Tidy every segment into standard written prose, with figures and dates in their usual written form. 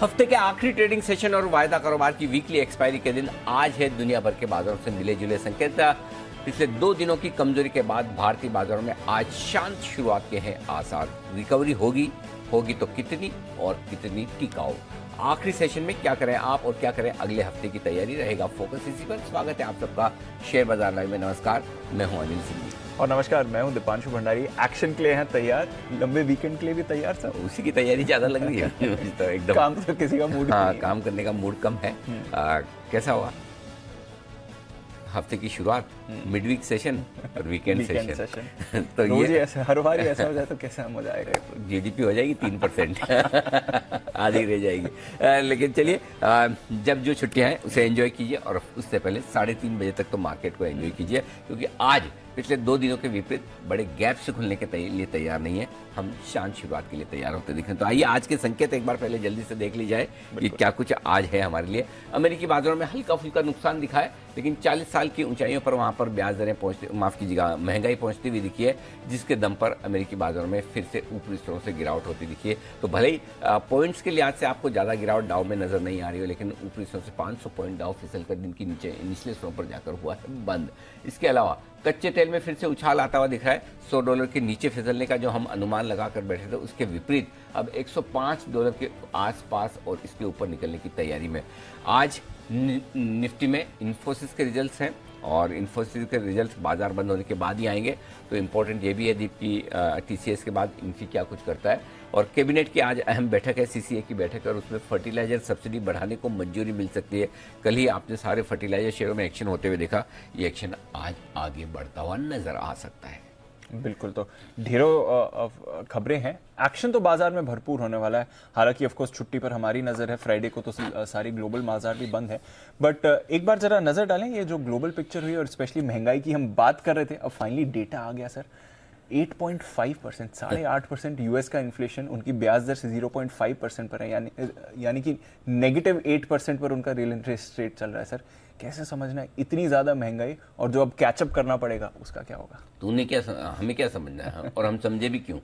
हफ्ते के आखिरी ट्रेडिंग सेशन और वायदा कारोबार की वीकली एक्सपायरी के दिन आज है। दुनिया भर के बाजारों से मिले जुले संकेत पिछले 2 दिनों की कमजोरी के बाद भारतीय बाजारों में आज शांत शुरुआत के हैं आसार। रिकवरी होगी तो कितनी और कितनी टिकाऊ। आखिरी सेशन में क्या करें आप और क्या करें अगले हफ्ते की तैयारी रहेगा फोकस इसी पर। स्वागत है आप सबका शेयर बाजार लाइव में। नमस्कार, मैं हूं अनिल सिंह और नमस्कार, मैं हूं दीपांशु भंडारी। एक्शन के लिए हैं तैयार, लंबे वीकेंड के लिए भी तैयार सर। उसी की तैयारी ज्यादा लग रही है तो एकदम काम तो किसी का मूड हाँ, काम करने का मूड कम है। कैसा हुआ हफ्ते की शुरुआत, मिडवीक सेशन और वीकेंड सेशन तो ये ऐसा हर बार ऐसा हो जाए तो कैसा मजा आएगा। जीडीपी हो जाएगी 3% आधी रह जाएगी। लेकिन चलिए, जब जो छुट्टियां हैं उसे एंजॉय कीजिए और उससे पहले 3:30 बजे तक तो मार्केट को एंजॉय कीजिए, क्योंकि आज पिछले 2 दिनों के विपरीत बड़े गैप से खुलने के लिए तैयार नहीं है। हम शांत शुरुआत के लिए तैयार होते दिखें। तो आइए आज के संकेत एक बार पहले जल्दी से देख ली जाए कि क्या कुछ आज है हमारे लिए। अमेरिकी बाजारों में हल्का फुल्का नुकसान दिखा है, लेकिन 40 साल की ऊंचाइयों पर वहां पर ब्याज दरें महंगाई पहुंचती हुई दिखी है, जिसके दम पर अमेरिकी बाजारों में फिर से ऊपरी स्तरों से गिरावट होती दिखी है। तो भले ही पॉइंट्स के लिहाज से आपको ज्यादा गिरावट डाउ में नजर नहीं आ रही हो, लेकिन ऊपरी स्तरों से 500 पॉइंट डाउ फिसल कर दिन की निचले स्तरों पर जाकर हुआ है बंद। इसके अलावा कच्चे तेल में फिर से उछाल आता हुआ दिख रहा है। $100 के नीचे फिसलने का जो हम अनुमान लगाकर बैठे थे, उसके विपरीत अब $105 के आसपास और इसके ऊपर निकलने की तैयारी में। आज निफ्टी में इन्फोसिस के रिजल्ट्स हैं और इन्फोसिस के रिजल्ट्स बाजार बंद होने के बाद ही आएंगे। तो इम्पोर्टेंट ये भी है दीप की टीसीएस के बाद इनफी क्या कुछ करता है। और कैबिनेट की आज अहम बैठक है, सीसीए की बैठक है, और उसमें फर्टिलाइजर सब्सिडी बढ़ाने को मंजूरी मिल सकती है। कल ही आपने सारे फर्टिलाइजर शेयरों में एक्शन होते हुए देखा, ये एक्शन आज आगे बढ़ता हुआ नजर आ सकता है। बिल्कुल, तो ढेरों खबरें हैं। एक्शन तो बाजार में भरपूर होने वाला है। हालांकि ऑफ कोर्स छुट्टी पर हमारी नज़र है, फ्राइडे को तो सारी ग्लोबल बाजार भी बंद है। बट एक बार जरा नज़र डालें, ये जो ग्लोबल पिक्चर हुई और स्पेशली महंगाई की हम बात कर रहे थे, अब फाइनली डेटा आ गया सर। 8.5%, 8.5% यूएस का इन्फ्लेशन, उनकी ब्याज दर से 0.5% पर है, यानी कि -8% पर उनका रियल इंटरेस्ट रेट चल रहा है। सर कैसे समझना है इतनी ज्यादा महंगाई, और जो अब कैचअप करना पड़ेगा उसका क्या होगा? तूने क्या हमें क्या समझना है और हम समझे भी क्यों?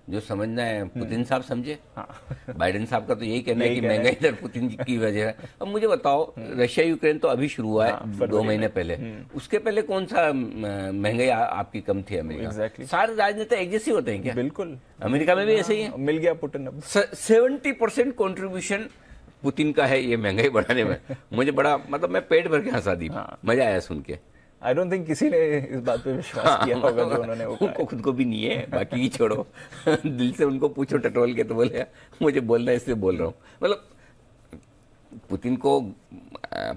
जो समझना है पुतिन साहब समझे। हाँ। बाइडेन साहब का तो यही कहना है कि महंगाई दर पुतिन की वजह है। अब मुझे बताओ, रशिया यूक्रेन तो अभी शुरू हुआ है। हाँ, 2 महीने पहले। उसके पहले कौन सा महंगाई आपकी कम थी अमेरिका? exactly. सारे राजनेता एक जैसे होते हैं क्या? बिल्कुल, अमेरिका में भी ऐसे ही है। मिल गया पुतिन। 70% कॉन्ट्रीब्यूशन पुतिन का है ये महंगाई बढ़ाने में। मुझे बड़ा मतलब मैं पेट भर के हंसा दी। हाँ। मजा आया सुन के। आई डोंट थिंक किसी ने इस बात पे विश्वास किया होगा जो उन्होंने उनको खुद को भी नहीं है, बाकी ही छोड़ो। दिल से उनको पूछो टटोल के तो बोले मुझे बोलना है इसलिए बोल रहा हूँ। मतलब पुतिन को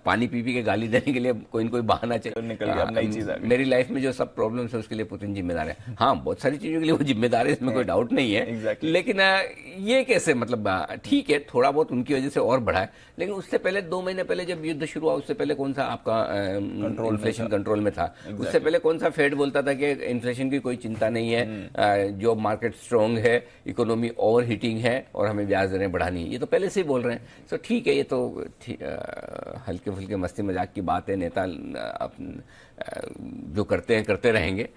पानी पी के गाली देने के लिए कोई न कोई बहाना चाहिए। निकल गया, नई चीज आ गई। मेरी लाइफ में जो सब प्रॉब्लम्स है उसके लिए पुतिन जिम्मेदार है। हाँ, बहुत सारी चीजों के लिए वो जिम्मेदार है, इसमें कोई डाउट नहीं है। exactly. लेकिन ये कैसे, मतलब ठीक है थोड़ा बहुत उनकी वजह से और बढ़ा है, लेकिन उससे पहले 2 महीने पहले जब युद्ध शुरू हुआ, उससे पहले कौन सा आपका इन्फ्लेशन कंट्रोल में था? उससे पहले कौन सा फेड बोलता था कि इन्फ्लेशन की कोई चिंता नहीं है, जॉब मार्केट स्ट्रांग है, इकोनॉमी ओवर हीटिंग है और हमें ब्याज दरें बढ़ानी है। ये तो पहले से ही बोल रहे हैं। तो ठीक है, ये तो हल्के फुल्के मस्ती मजाक की बात है, नेता जो करते हैं करते रहेंगे।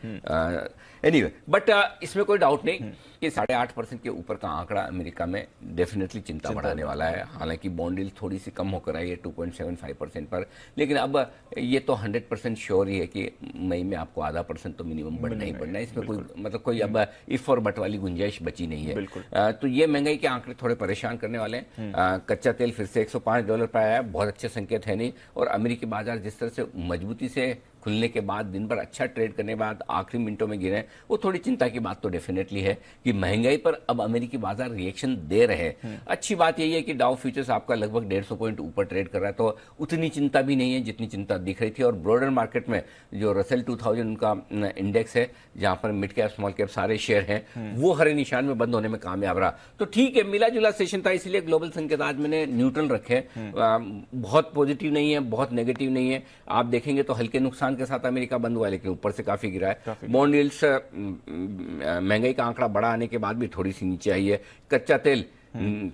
एनीवे, बट इसमें कोई डाउट नहीं कि 8.5% के ऊपर का आंकड़ा अमेरिका में डेफिनेटली चिंता बढ़ाने वाला है। हालांकि बॉन्ड यील्ड थोड़ी सी कम होकर आई है 2.75% पर, लेकिन अब ये तो 100% श्योर ही है कि मई में आपको 0.5% तो मिनिमम बढ़ना ही बढ़ना है। इसमें कोई मतलब कोई अब इफ और बट वाली गुंजाइश बची नहीं है। तो ये महंगाई के आंकड़े थोड़े परेशान करने वाले हैं। कच्चा तेल फिर से $105 पर आया है, बहुत अच्छे संकेत है नहीं। और अमेरिकी बाजार जिस तरह से मजबूती से खुलने के बाद दिन भर अच्छा ट्रेड करने के बाद आखिरी मिनटों में गिरे, वो थोड़ी चिंता की बात तो डेफिनेटली है कि महंगाई पर अब अमेरिकी बाजार रिएक्शन दे रहे हैं। अच्छी बात यही है कि डाउ फ्यूचर्स आपका लगभग 150 पॉइंट ऊपर ट्रेड कर रहा है, तो उतनी चिंता भी नहीं है जितनी चिंता दिख रही थी। और ब्रॉडर मार्केट में जो रसेल 2000 का इंडेक्स है, जहां पर मिड कैप स्मॉल कैप सारे शेयर हैं, वो हरे निशान में बंद होने में कामयाब रहा। तो ठीक है, मिला जुला सेशन था, इसलिए ग्लोबल संकेत आज मैंने न्यूट्रल रखे। बहुत पॉजिटिव नहीं है, बहुत नेगेटिव नहीं है। आप देखेंगे तो हल्के नुकसान के साथ अमेरिका बंद हुआ, लेकिन ऊपर से काफी गिरा है। बॉन्ड यील्ड्स महंगाई का आंकड़ा बड़ा आने के बाद भी थोड़ी सी नीचे आई है। कच्चा तेल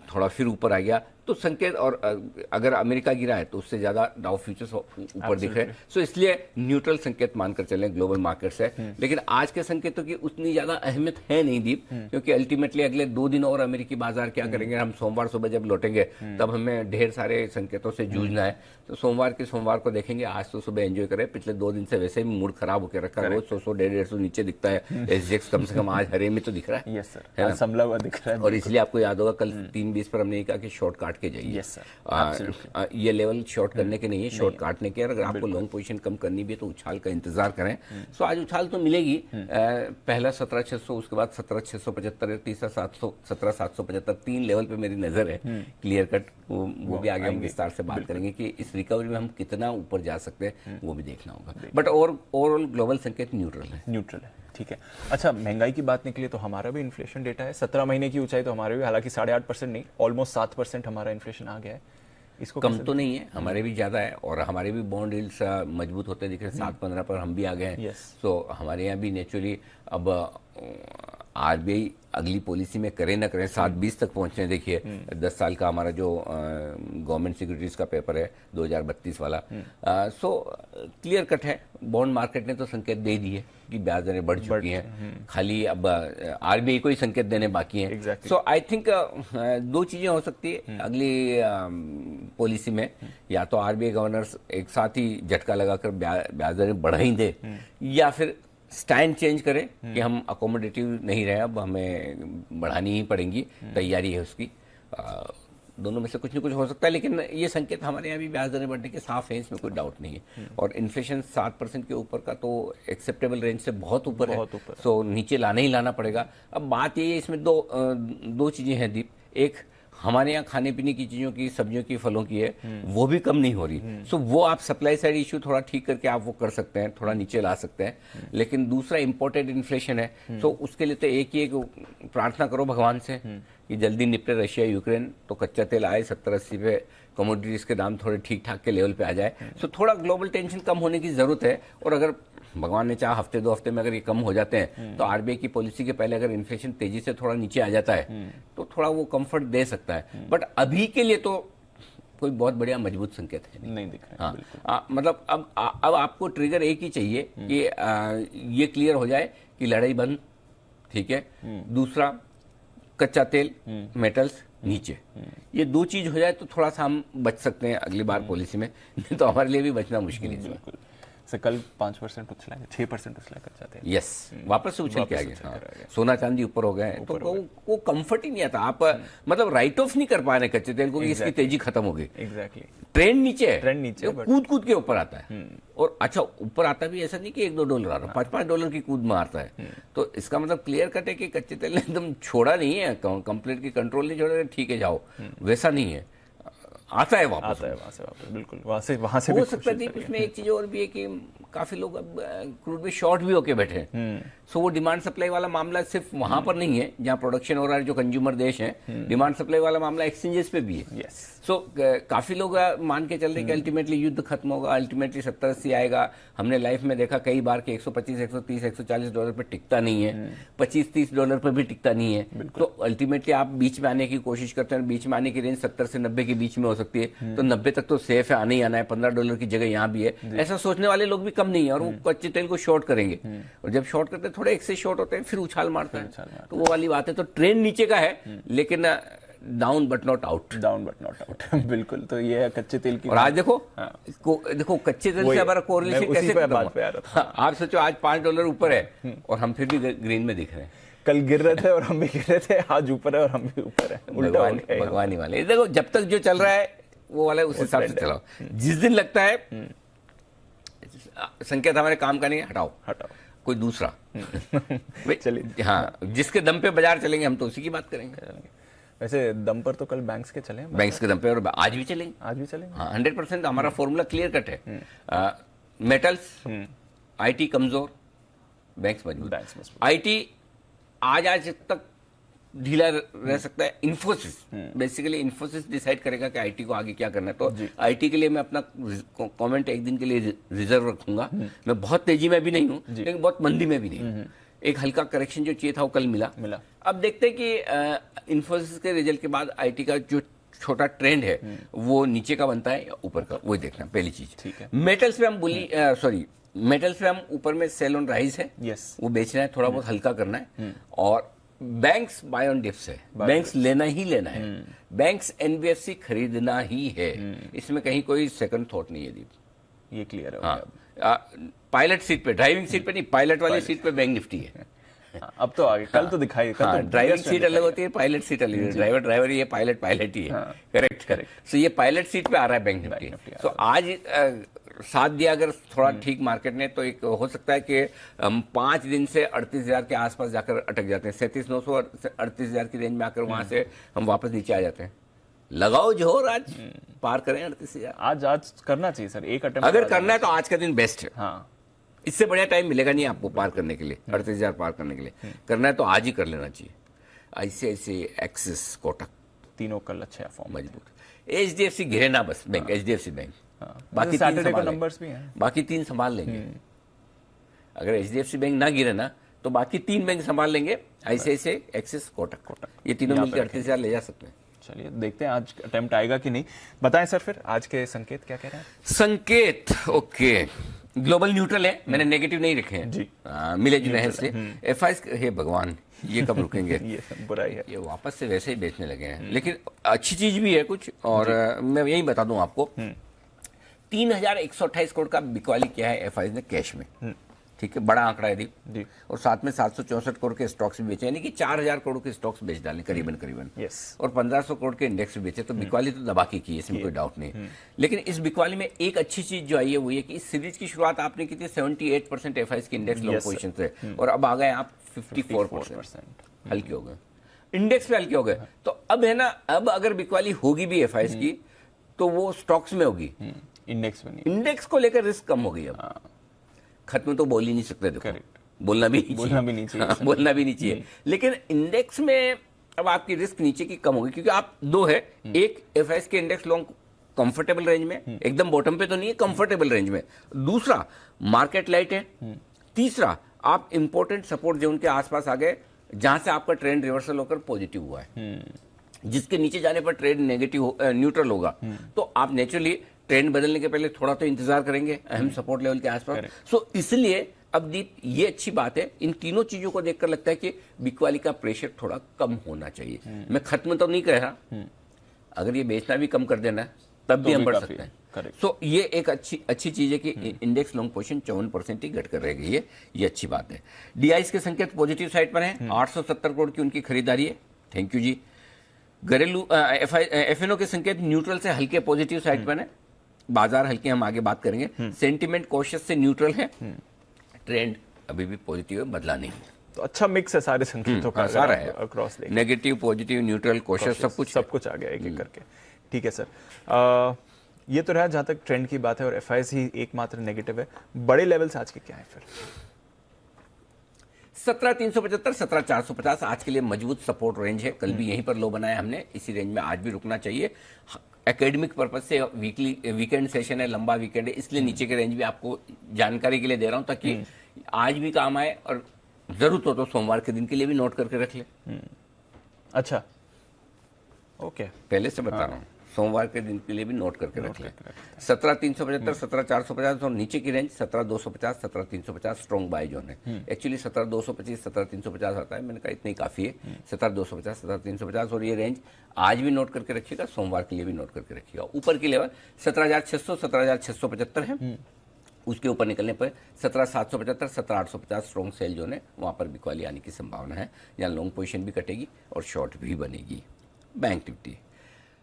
थोड़ा फिर ऊपर आ गया, तो संकेत, और अगर अमेरिका गिरा है तो उससे ज्यादा डाउ फ्यूचर्स ऊपर दिख रहे हैं। सो इसलिए न्यूट्रल संकेत मानकर चलें, ग्लोबल मार्केट्स है। लेकिन आज के संकेतों की उतनी ज्यादा अहमियत है नहीं दीप, क्योंकि अल्टीमेटली अगले 2 दिन और अमेरिकी बाजार क्या करेंगे, हम सोमवार सुबह जब लौटेंगे तब हमें ढेर सारे संकेतों से जूझना है। तो सोमवार को देखेंगे। आज तो सुबह एंजॉय करें, पिछले 2 दिन से वैसे ही मूड खराब होकर रखा है, रोज 100 150 नीचे दिखता है। एसजीएक्स कम से कम आज हरे में तो दिख रहा है। यस सर, आज संभला हुआ दिख रहा है। और इसलिए आपको याद होगा कल 3:20 पर हमने कहा कि शॉर्ट काट के जाइए। यस सर, ये लेवल शॉर्ट करने के नहीं है, शॉर्ट काटने के। अगर आपको लॉन्ग पोजीशन कम करनी भी है तो उछाल का इंतजार करें। सो आज उछाल तो मिलेगी। पहला 17,600, उसके बाद 17,675, तीसरा 17,775, 3 लेवल पे मेरी नजर है क्लियर कट। वो भी आगे हम विस्तार से बात करेंगे कि इस रिकवरी में हम कितना ऊपर जा सकते हैं, वो भी देखना होगा। बट ओवरऑल ग्लोबल संकेत न्यूट्रल है। ठीक है। अच्छा, महंगाई की बात निकली तो हमारा भी इन्फ्लेशन डेटा है 17 महीने की ऊंचाई, तो हमारे भी हालांकि 8.5% नहीं, ऑलमोस्ट 7% हमारा इन्फ्लेशन आ गया है। इसको कम तो नहीं है, हमारे भी ज्यादा है, और हमारे भी बॉन्ड यील्ड्स मजबूत होते दिख रहे हैं। 7.15 पर हम भी आ गए हैं। तो हमारे यहाँ भी नेचुरली अब आरबीआई अगली पॉलिसी में करे ना करें 7.20 तक पहुंचने। देखिए 10 साल का हमारा जो गवर्नमेंट सिक्योरिटीज का पेपर है 2032 वाला, सो क्लियर कट है। बॉन्ड मार्केट ने तो संकेत दे दिए कि ब्याज दरें बढ़ चुकी हैं, खाली अब आरबीआई को ही संकेत देने बाकी हैं। सो आई थिंक 2 चीजें हो सकती है अगली पॉलिसी में, या तो आरबीआई गवर्नर्स एक साथ ही झटका लगाकर ब्याज दरें बढ़ा ही दे, या फिर स्टैंड चेंज करें कि हम अकोमोडेटिव नहीं रहे, अब हमें बढ़ानी ही पड़ेंगी, तैयारी है उसकी। दोनों में से कुछ न कुछ हो सकता है, लेकिन ये संकेत हमारे यहाँ भी ब्याज दरें बढ़ने के साफ है, इसमें कोई डाउट नहीं है। और इन्फ्लेशन 7% के ऊपर का तो एक्सेप्टेबल रेंज से बहुत ऊपर है, सो नीचे लाना ही लाना पड़ेगा। अब बात ये है, इसमें दो चीजें हैं दीप। एक, हमारे यहाँ खाने पीने की चीजों की, सब्जियों की, फलों की है, वो भी कम नहीं हो रही। सो वो आप सप्लाई साइड इश्यू थोड़ा ठीक करके आप वो कर सकते हैं, थोड़ा नीचे ला सकते हैं। लेकिन दूसरा इंपोर्टेड इन्फ्लेशन है, तो उसके लिए तो एक ही प्रार्थना करो भगवान से कि जल्दी निपटे रशिया यूक्रेन, तो कच्चा तेल आए 70-80 पे, कमोडिटीज के दाम थोड़े ठीक ठाक के लेवल पे आ जाए। सो थोड़ा ग्लोबल टेंशन कम होने की जरूरत है। और अगर भगवान ने चाहा हफ्ते 2 हफ्ते में अगर ये कम हो जाते हैं, तो आरबीआई की पॉलिसी के पहले अगर इन्फ्लेशन तेजी से थोड़ा नीचे आ जाता है, तो थोड़ा वो कंफर्ट दे सकता है। बट अभी के लिए तो कोई बहुत बढ़िया मजबूत संकेत है नहीं दिख रहा है। हाँ, मतलब अब आपको ट्रिगर एक ही चाहिए कि ये क्लियर हो जाए कि लड़ाई बंद, ठीक है। दूसरा, कच्चा तेल, मेटल्स नीचे, ये 2 चीज हो जाए तो थोड़ा सा हम बच सकते हैं अगली बार पॉलिसी में, नहीं तो हमारे लिए भी बचना मुश्किल है। से कल 5% उछला है, 6% उछला कर जाते हैं। यस, वापस से उछल के आ गया। सोना चांदी ऊपर हो गए हैं, तो वो कंफर्ट ही नहीं आता। आप मतलब राइट ऑफ नहीं कर पा रहे कच्चे तेल को कि इसकी तेजी खत्म हो गई। एग्जैक्टली, ट्रेंड नीचे है, ट्रेंड नीचे, कूद के ऊपर आता है। और अच्छा, ऊपर आता भी ऐसा नहीं कि $1-2 आ रहा, $5-5 की कूद मारता है। तो इसका मतलब क्लियर कट है कि कच्चे तेल ने एकदम छोड़ा नहीं है, कंप्लीट की कंट्रोल नहीं छोड़ा, ठीक है जाओ, वैसा नहीं है, आता है वापस, वहां से वापस, बिल्कुल वहां से हो सकता है। उसमें एक चीज और भी है कि काफी लोग अब क्रूड में शॉर्ट भी होके बैठे हैं। सो वो डिमांड सप्लाई वाला मामला सिर्फ वहां पर नहीं है जहां प्रोडक्शन हो रहा है, जो कंज्यूमर देश है, डिमांड सप्लाई वाला मामला एक्सचेंजेस पे भी है। सो काफी लोग मान के चल रहे हैं कि अल्टीमेटली युद्ध खत्म होगा, अल्टीमेटली 70-80 आएगा। हमने लाइफ में देखा कई बार कि $125, $130, $140 पे टिकता नहीं है, $25-30 पे भी टिकता नहीं है। तो अल्टीमेटली आप बीच में आने की कोशिश करते हैं, बीच में आने की रेंज 70 से 90 के बीच में हो सकती है, तो 90 तक तो सेफ है, आने ही आना है, $15 की जगह यहाँ भी है। ऐसा सोचने वाले लोग भी कम नहीं है, और वो कच्चे तेल को शॉर्ट करेंगे, और जब शॉर्ट करते हैं थोड़े एक्सेस शॉर्ट होते हैं, फिर उछाल मारते हैं। तो वो वाली बात है। तो ट्रेंड नीचे का है, लेकिन डाउन बट नॉट आउट, बिल्कुल। तो ये कच्चे तेल की, और आज देखो कच्चे तेल से हमारा कोरिलेशन कैसे बात पे आ रहा था। आप सोचो आज $5 ऊपर है और हम फिर भी ग्रीन में दिख रहे हैं। कल गिर रहे थे और हम भी गिर रहे थे, आज ऊपर है और हम भी ऊपर है, भगवान ही वाले। देखो जब तक जो चल रहा है वो वाला उस हिसाब से चलाओ। जिस दिन लगता है संकेत हमारे काम का नहीं है, हटाओ कोई दूसरा। चलिए, हाँ, जिसके दम पे बाजार चलेंगे हम तो उसी की बात करेंगे। वैसे दम पर तो कल बैंक्स के चले, बैंक्स के दम पे, और आज भी चलेंगे। हाँ, 100% हमारा फॉर्मूला क्लियर कट है। मेटल्स, आईटी कमजोर, बैंक्स मजबूत। आईटी आज तक ढीला रह सकता है। इन्फोसिस, बेसिकली इन्फोसिस डिसाइड करेगा कि आईटी को आगे क्या करना है। तो आईटी के लिए मैं अपना कमेंट एक दिन के लिए रिजर्व रखूंगा। मैं बहुत तेजी में भी नहीं हूं, लेकिन बहुत मंदी में भी नहीं हूं। एक हल्का करेक्शन जो चाहिए था वो कल मिला। अब देखते हैं कि इन्फोसिस के रिजल्ट के बाद आईटी का जो छोटा ट्रेंड है वो नीचे का बनता है या ऊपर का, वही देखना पहली चीज। ठीक है। मेटल्स पे हम मेटल्स पे हम ऊपर में सेल ऑन राइज है, Yes. वो बेचना है, थोड़ा बहुत हल्का करना है। और बैंक्स बाय ऑन डिप्स है, बैंक्स लेना ही लेना है, बैंक्स एनबीएफसी खरीदना ही है, इसमें कहीं कोई सेकंड थॉट नहीं है दीप। ये क्लियर है। हाँ, पायलट सीट पे, ड्राइविंग सीट पे नहीं, पायलट वाली सीट पे बैंक निफ्टी है। हाँ, अब तो आगे कल तो दिखाई, कल हाँ, तो ड्राइविंग सीट अलग होती है, पायलट सीट अलग है, ड्राइवर ड्राइवर ही है, पायलट पायलट ही है। करेक्ट। सो ये पायलट सीट पे आ रहा है बैंक निफ्टी। सो आज साथ दिया अगर थोड़ा ठीक मार्केट ने, तो एक हो सकता है कि हम 5 दिन से 38,000 के आसपास जाकर अटक जाते हैं, 37,900 और 38,000 की रेंज में आकर वहां से हम वापस नीचे आ जाते हैं। लगाओ जोर, आज पार करें 38,000। आज करना चाहिए सर, एक अटेम्प्ट अगर करना है तो आज का दिन बेस्ट है। हाँ, इससे बढ़िया टाइम मिलेगा नहीं आपको पार करने के लिए, 38,000 पार करने के लिए। करना है तो आज ही कर लेना चाहिए। ICICI, एक्सिस, कोटक तीनों कल अच्छे फॉर्म। मजबूत। HDFC गिरे ना बस, बैंक HDFC बैंक, बाकी सैटरडे को नंबर्स भी हैं। बाकी 3 संभाल लेंगे। अगर HDFC बैंक ना गिरे ना तो बाकी 3 बैंक संभाल लेंगे, ICICI, एक्सिस, कोटक। ये तीनों मिलकर 38,000 ले जा सकते हैं। चलिए देखते हैं आज अटेम्प्ट आएगा कि नहीं। बताएं सर फिर आज के संकेत क्या कह रहे हैं? संकेत ओके, ग्लोबल न्यूट्रल है, मैंने नेगेटिव नहीं रखे हैं जी। मिले जुले हैं इसलिए। FIs, हे भगवान ये कब रुकेंगे? ये सब बुराई है। ये वापस से वैसे ही बेचने लगे हैं, लेकिन अच्छी चीज भी है कुछ। और मैं यही बता दूं आपको, 3,128 करोड़ का बिकवाली किया है FIs ने कैश में। ठीक है, बड़ा आंकड़ा है दीप जी। और साथ में 764 करोड़ के स्टॉक्स भी बेचे, यानी कि 4,000 करोड़ के स्टॉक्स बेच डाले करीबन। यस। और 1,500 करोड़ के इंडेक्स भी बेचे, तो बिकवाली तो दबा के की है, इसमें कोई डाउट नहीं। लेकिन इस बिकवाली में एक अच्छी चीज जो आई है वो ये कि इस सीरीज की शुरुआत आपने की थी 78% FIs की इंडेक्स लॉन्ग पोजीशन से, और अब आ गए आप 54%। हल्के हो गए, इंडेक्स पे हल्के हो गए। तो अब है ना, अब अगर बिकवाली होगी भी FIs की तो वो स्टॉक्स में होगी, इंडेक्स में नहीं। इंडेक्स को लेकर रिस्क कम हो गई। अब खत्म तो बोल ही नहीं सकते, देखो बोलना भी नहीं चाहिए। हाँ, बोलना भी नहीं चाहिए। लेकिन इंडेक्स में अब आपकी रिस्क नीचे की कम होगी, क्योंकि आप दो है, एक FIs के इंडेक्स लॉन्ग कंफर्टेबल रेंज में, एकदम बॉटम पे तो नहीं है, कंफर्टेबल रेंज में। दूसरा मार्केट लाइट है। तीसरा आप इंपॉर्टेंट सपोर्ट जोन के आसपास आ गए, जहां से आपका ट्रेंड रिवर्सल होकर पॉजिटिव हुआ है। जिसके नीचे जाने पर ट्रेंड नेगेटिव न्यूट्रल होगा, तो आप नेचुरली ट्रेंड बदलने के पहले थोड़ा तो इंतजार करेंगे अहम सपोर्ट लेवल के आसपास। सो इसलिए अब दीप ये अच्छी बात है, इन तीनों चीजों को देखकर लगता है कि बिकवाली का प्रेशर थोड़ा कम होना चाहिए। मैं खत्म तो नहीं कह रहा, अगर ये बेचना भी कम कर देना तब भी हम बढ़ सकते हैं। सो ये एक अच्छी चीज है कि इंडेक्स लॉन्ग पोजीशन 54% ही घट कर रह गई है, ये अच्छी बात है। DIs के संकेत पॉजिटिव साइड पर हैं, 870 करोड़ की उनकी खरीदारी है, थैंक यू जी। घरेलू FNO के संकेत न्यूट्रल से हल्के पॉजिटिव साइड पर है, बाजार हल्के, हम आगे बात करेंगे। सेंटिमेंट कॉशियस से न्यूट्रल है, ट्रेंड अभी भी पॉजिटिव है, बदला नहीं। तो अच्छा मिक्स है सारे संकेतों का, सारा है across negative, positive, neutral, cautious, सब कुछ आ गया एक एक करके। ठीक है सर, ये तो रहा जहां तक ट्रेंड की बात है, और FIs ही एकमात्र नेगेटिव है। बड़े लेवल्स आज के क्या है फिर? 17,375, 17,450 आज के लिए मजबूत सपोर्ट रेंज है। कल भी यहीं पर लो बनाया हमने, इसी रेंज में आज भी रुकना चाहिए। एकेडमिक पर्पज से वीकेंड सेशन है, लंबा वीकेंड है, इसलिए नीचे के रेंज भी आपको जानकारी के लिए दे रहा हूं, ताकि आज भी काम आए, और जरूरत हो तो सोमवार के दिन के लिए भी नोट करके रख ले। अच्छा, ओके, पहले से बता रहा हूँ, सोमवार के दिन के लिए भी नोट करके रख ले। 17,375, 17,450 और नीचे की रेंज 17,250, 17,350 स्ट्रॉन्ग बाय जोन है। एक्चुअली 17,225, 17,350 आता है, मैंने कहा इतना ही काफी है। 17,250, 17,350 और ये रेंज आज भी नोट करके रखिएगा, सोमवार के लिए भी नोट करके रखिएगा। ऊपर की लेवल 17,600, 17,675 है, उसके ऊपर निकलने पर 17,775, 17,850 स्ट्रॉन्ग सेल जोन है, वहां पर बिकवाली आने की संभावना है, यहाँ लॉन्ग पोजीशन भी कटेगी और शॉर्ट भी बनेगी। बैंक निफ्टी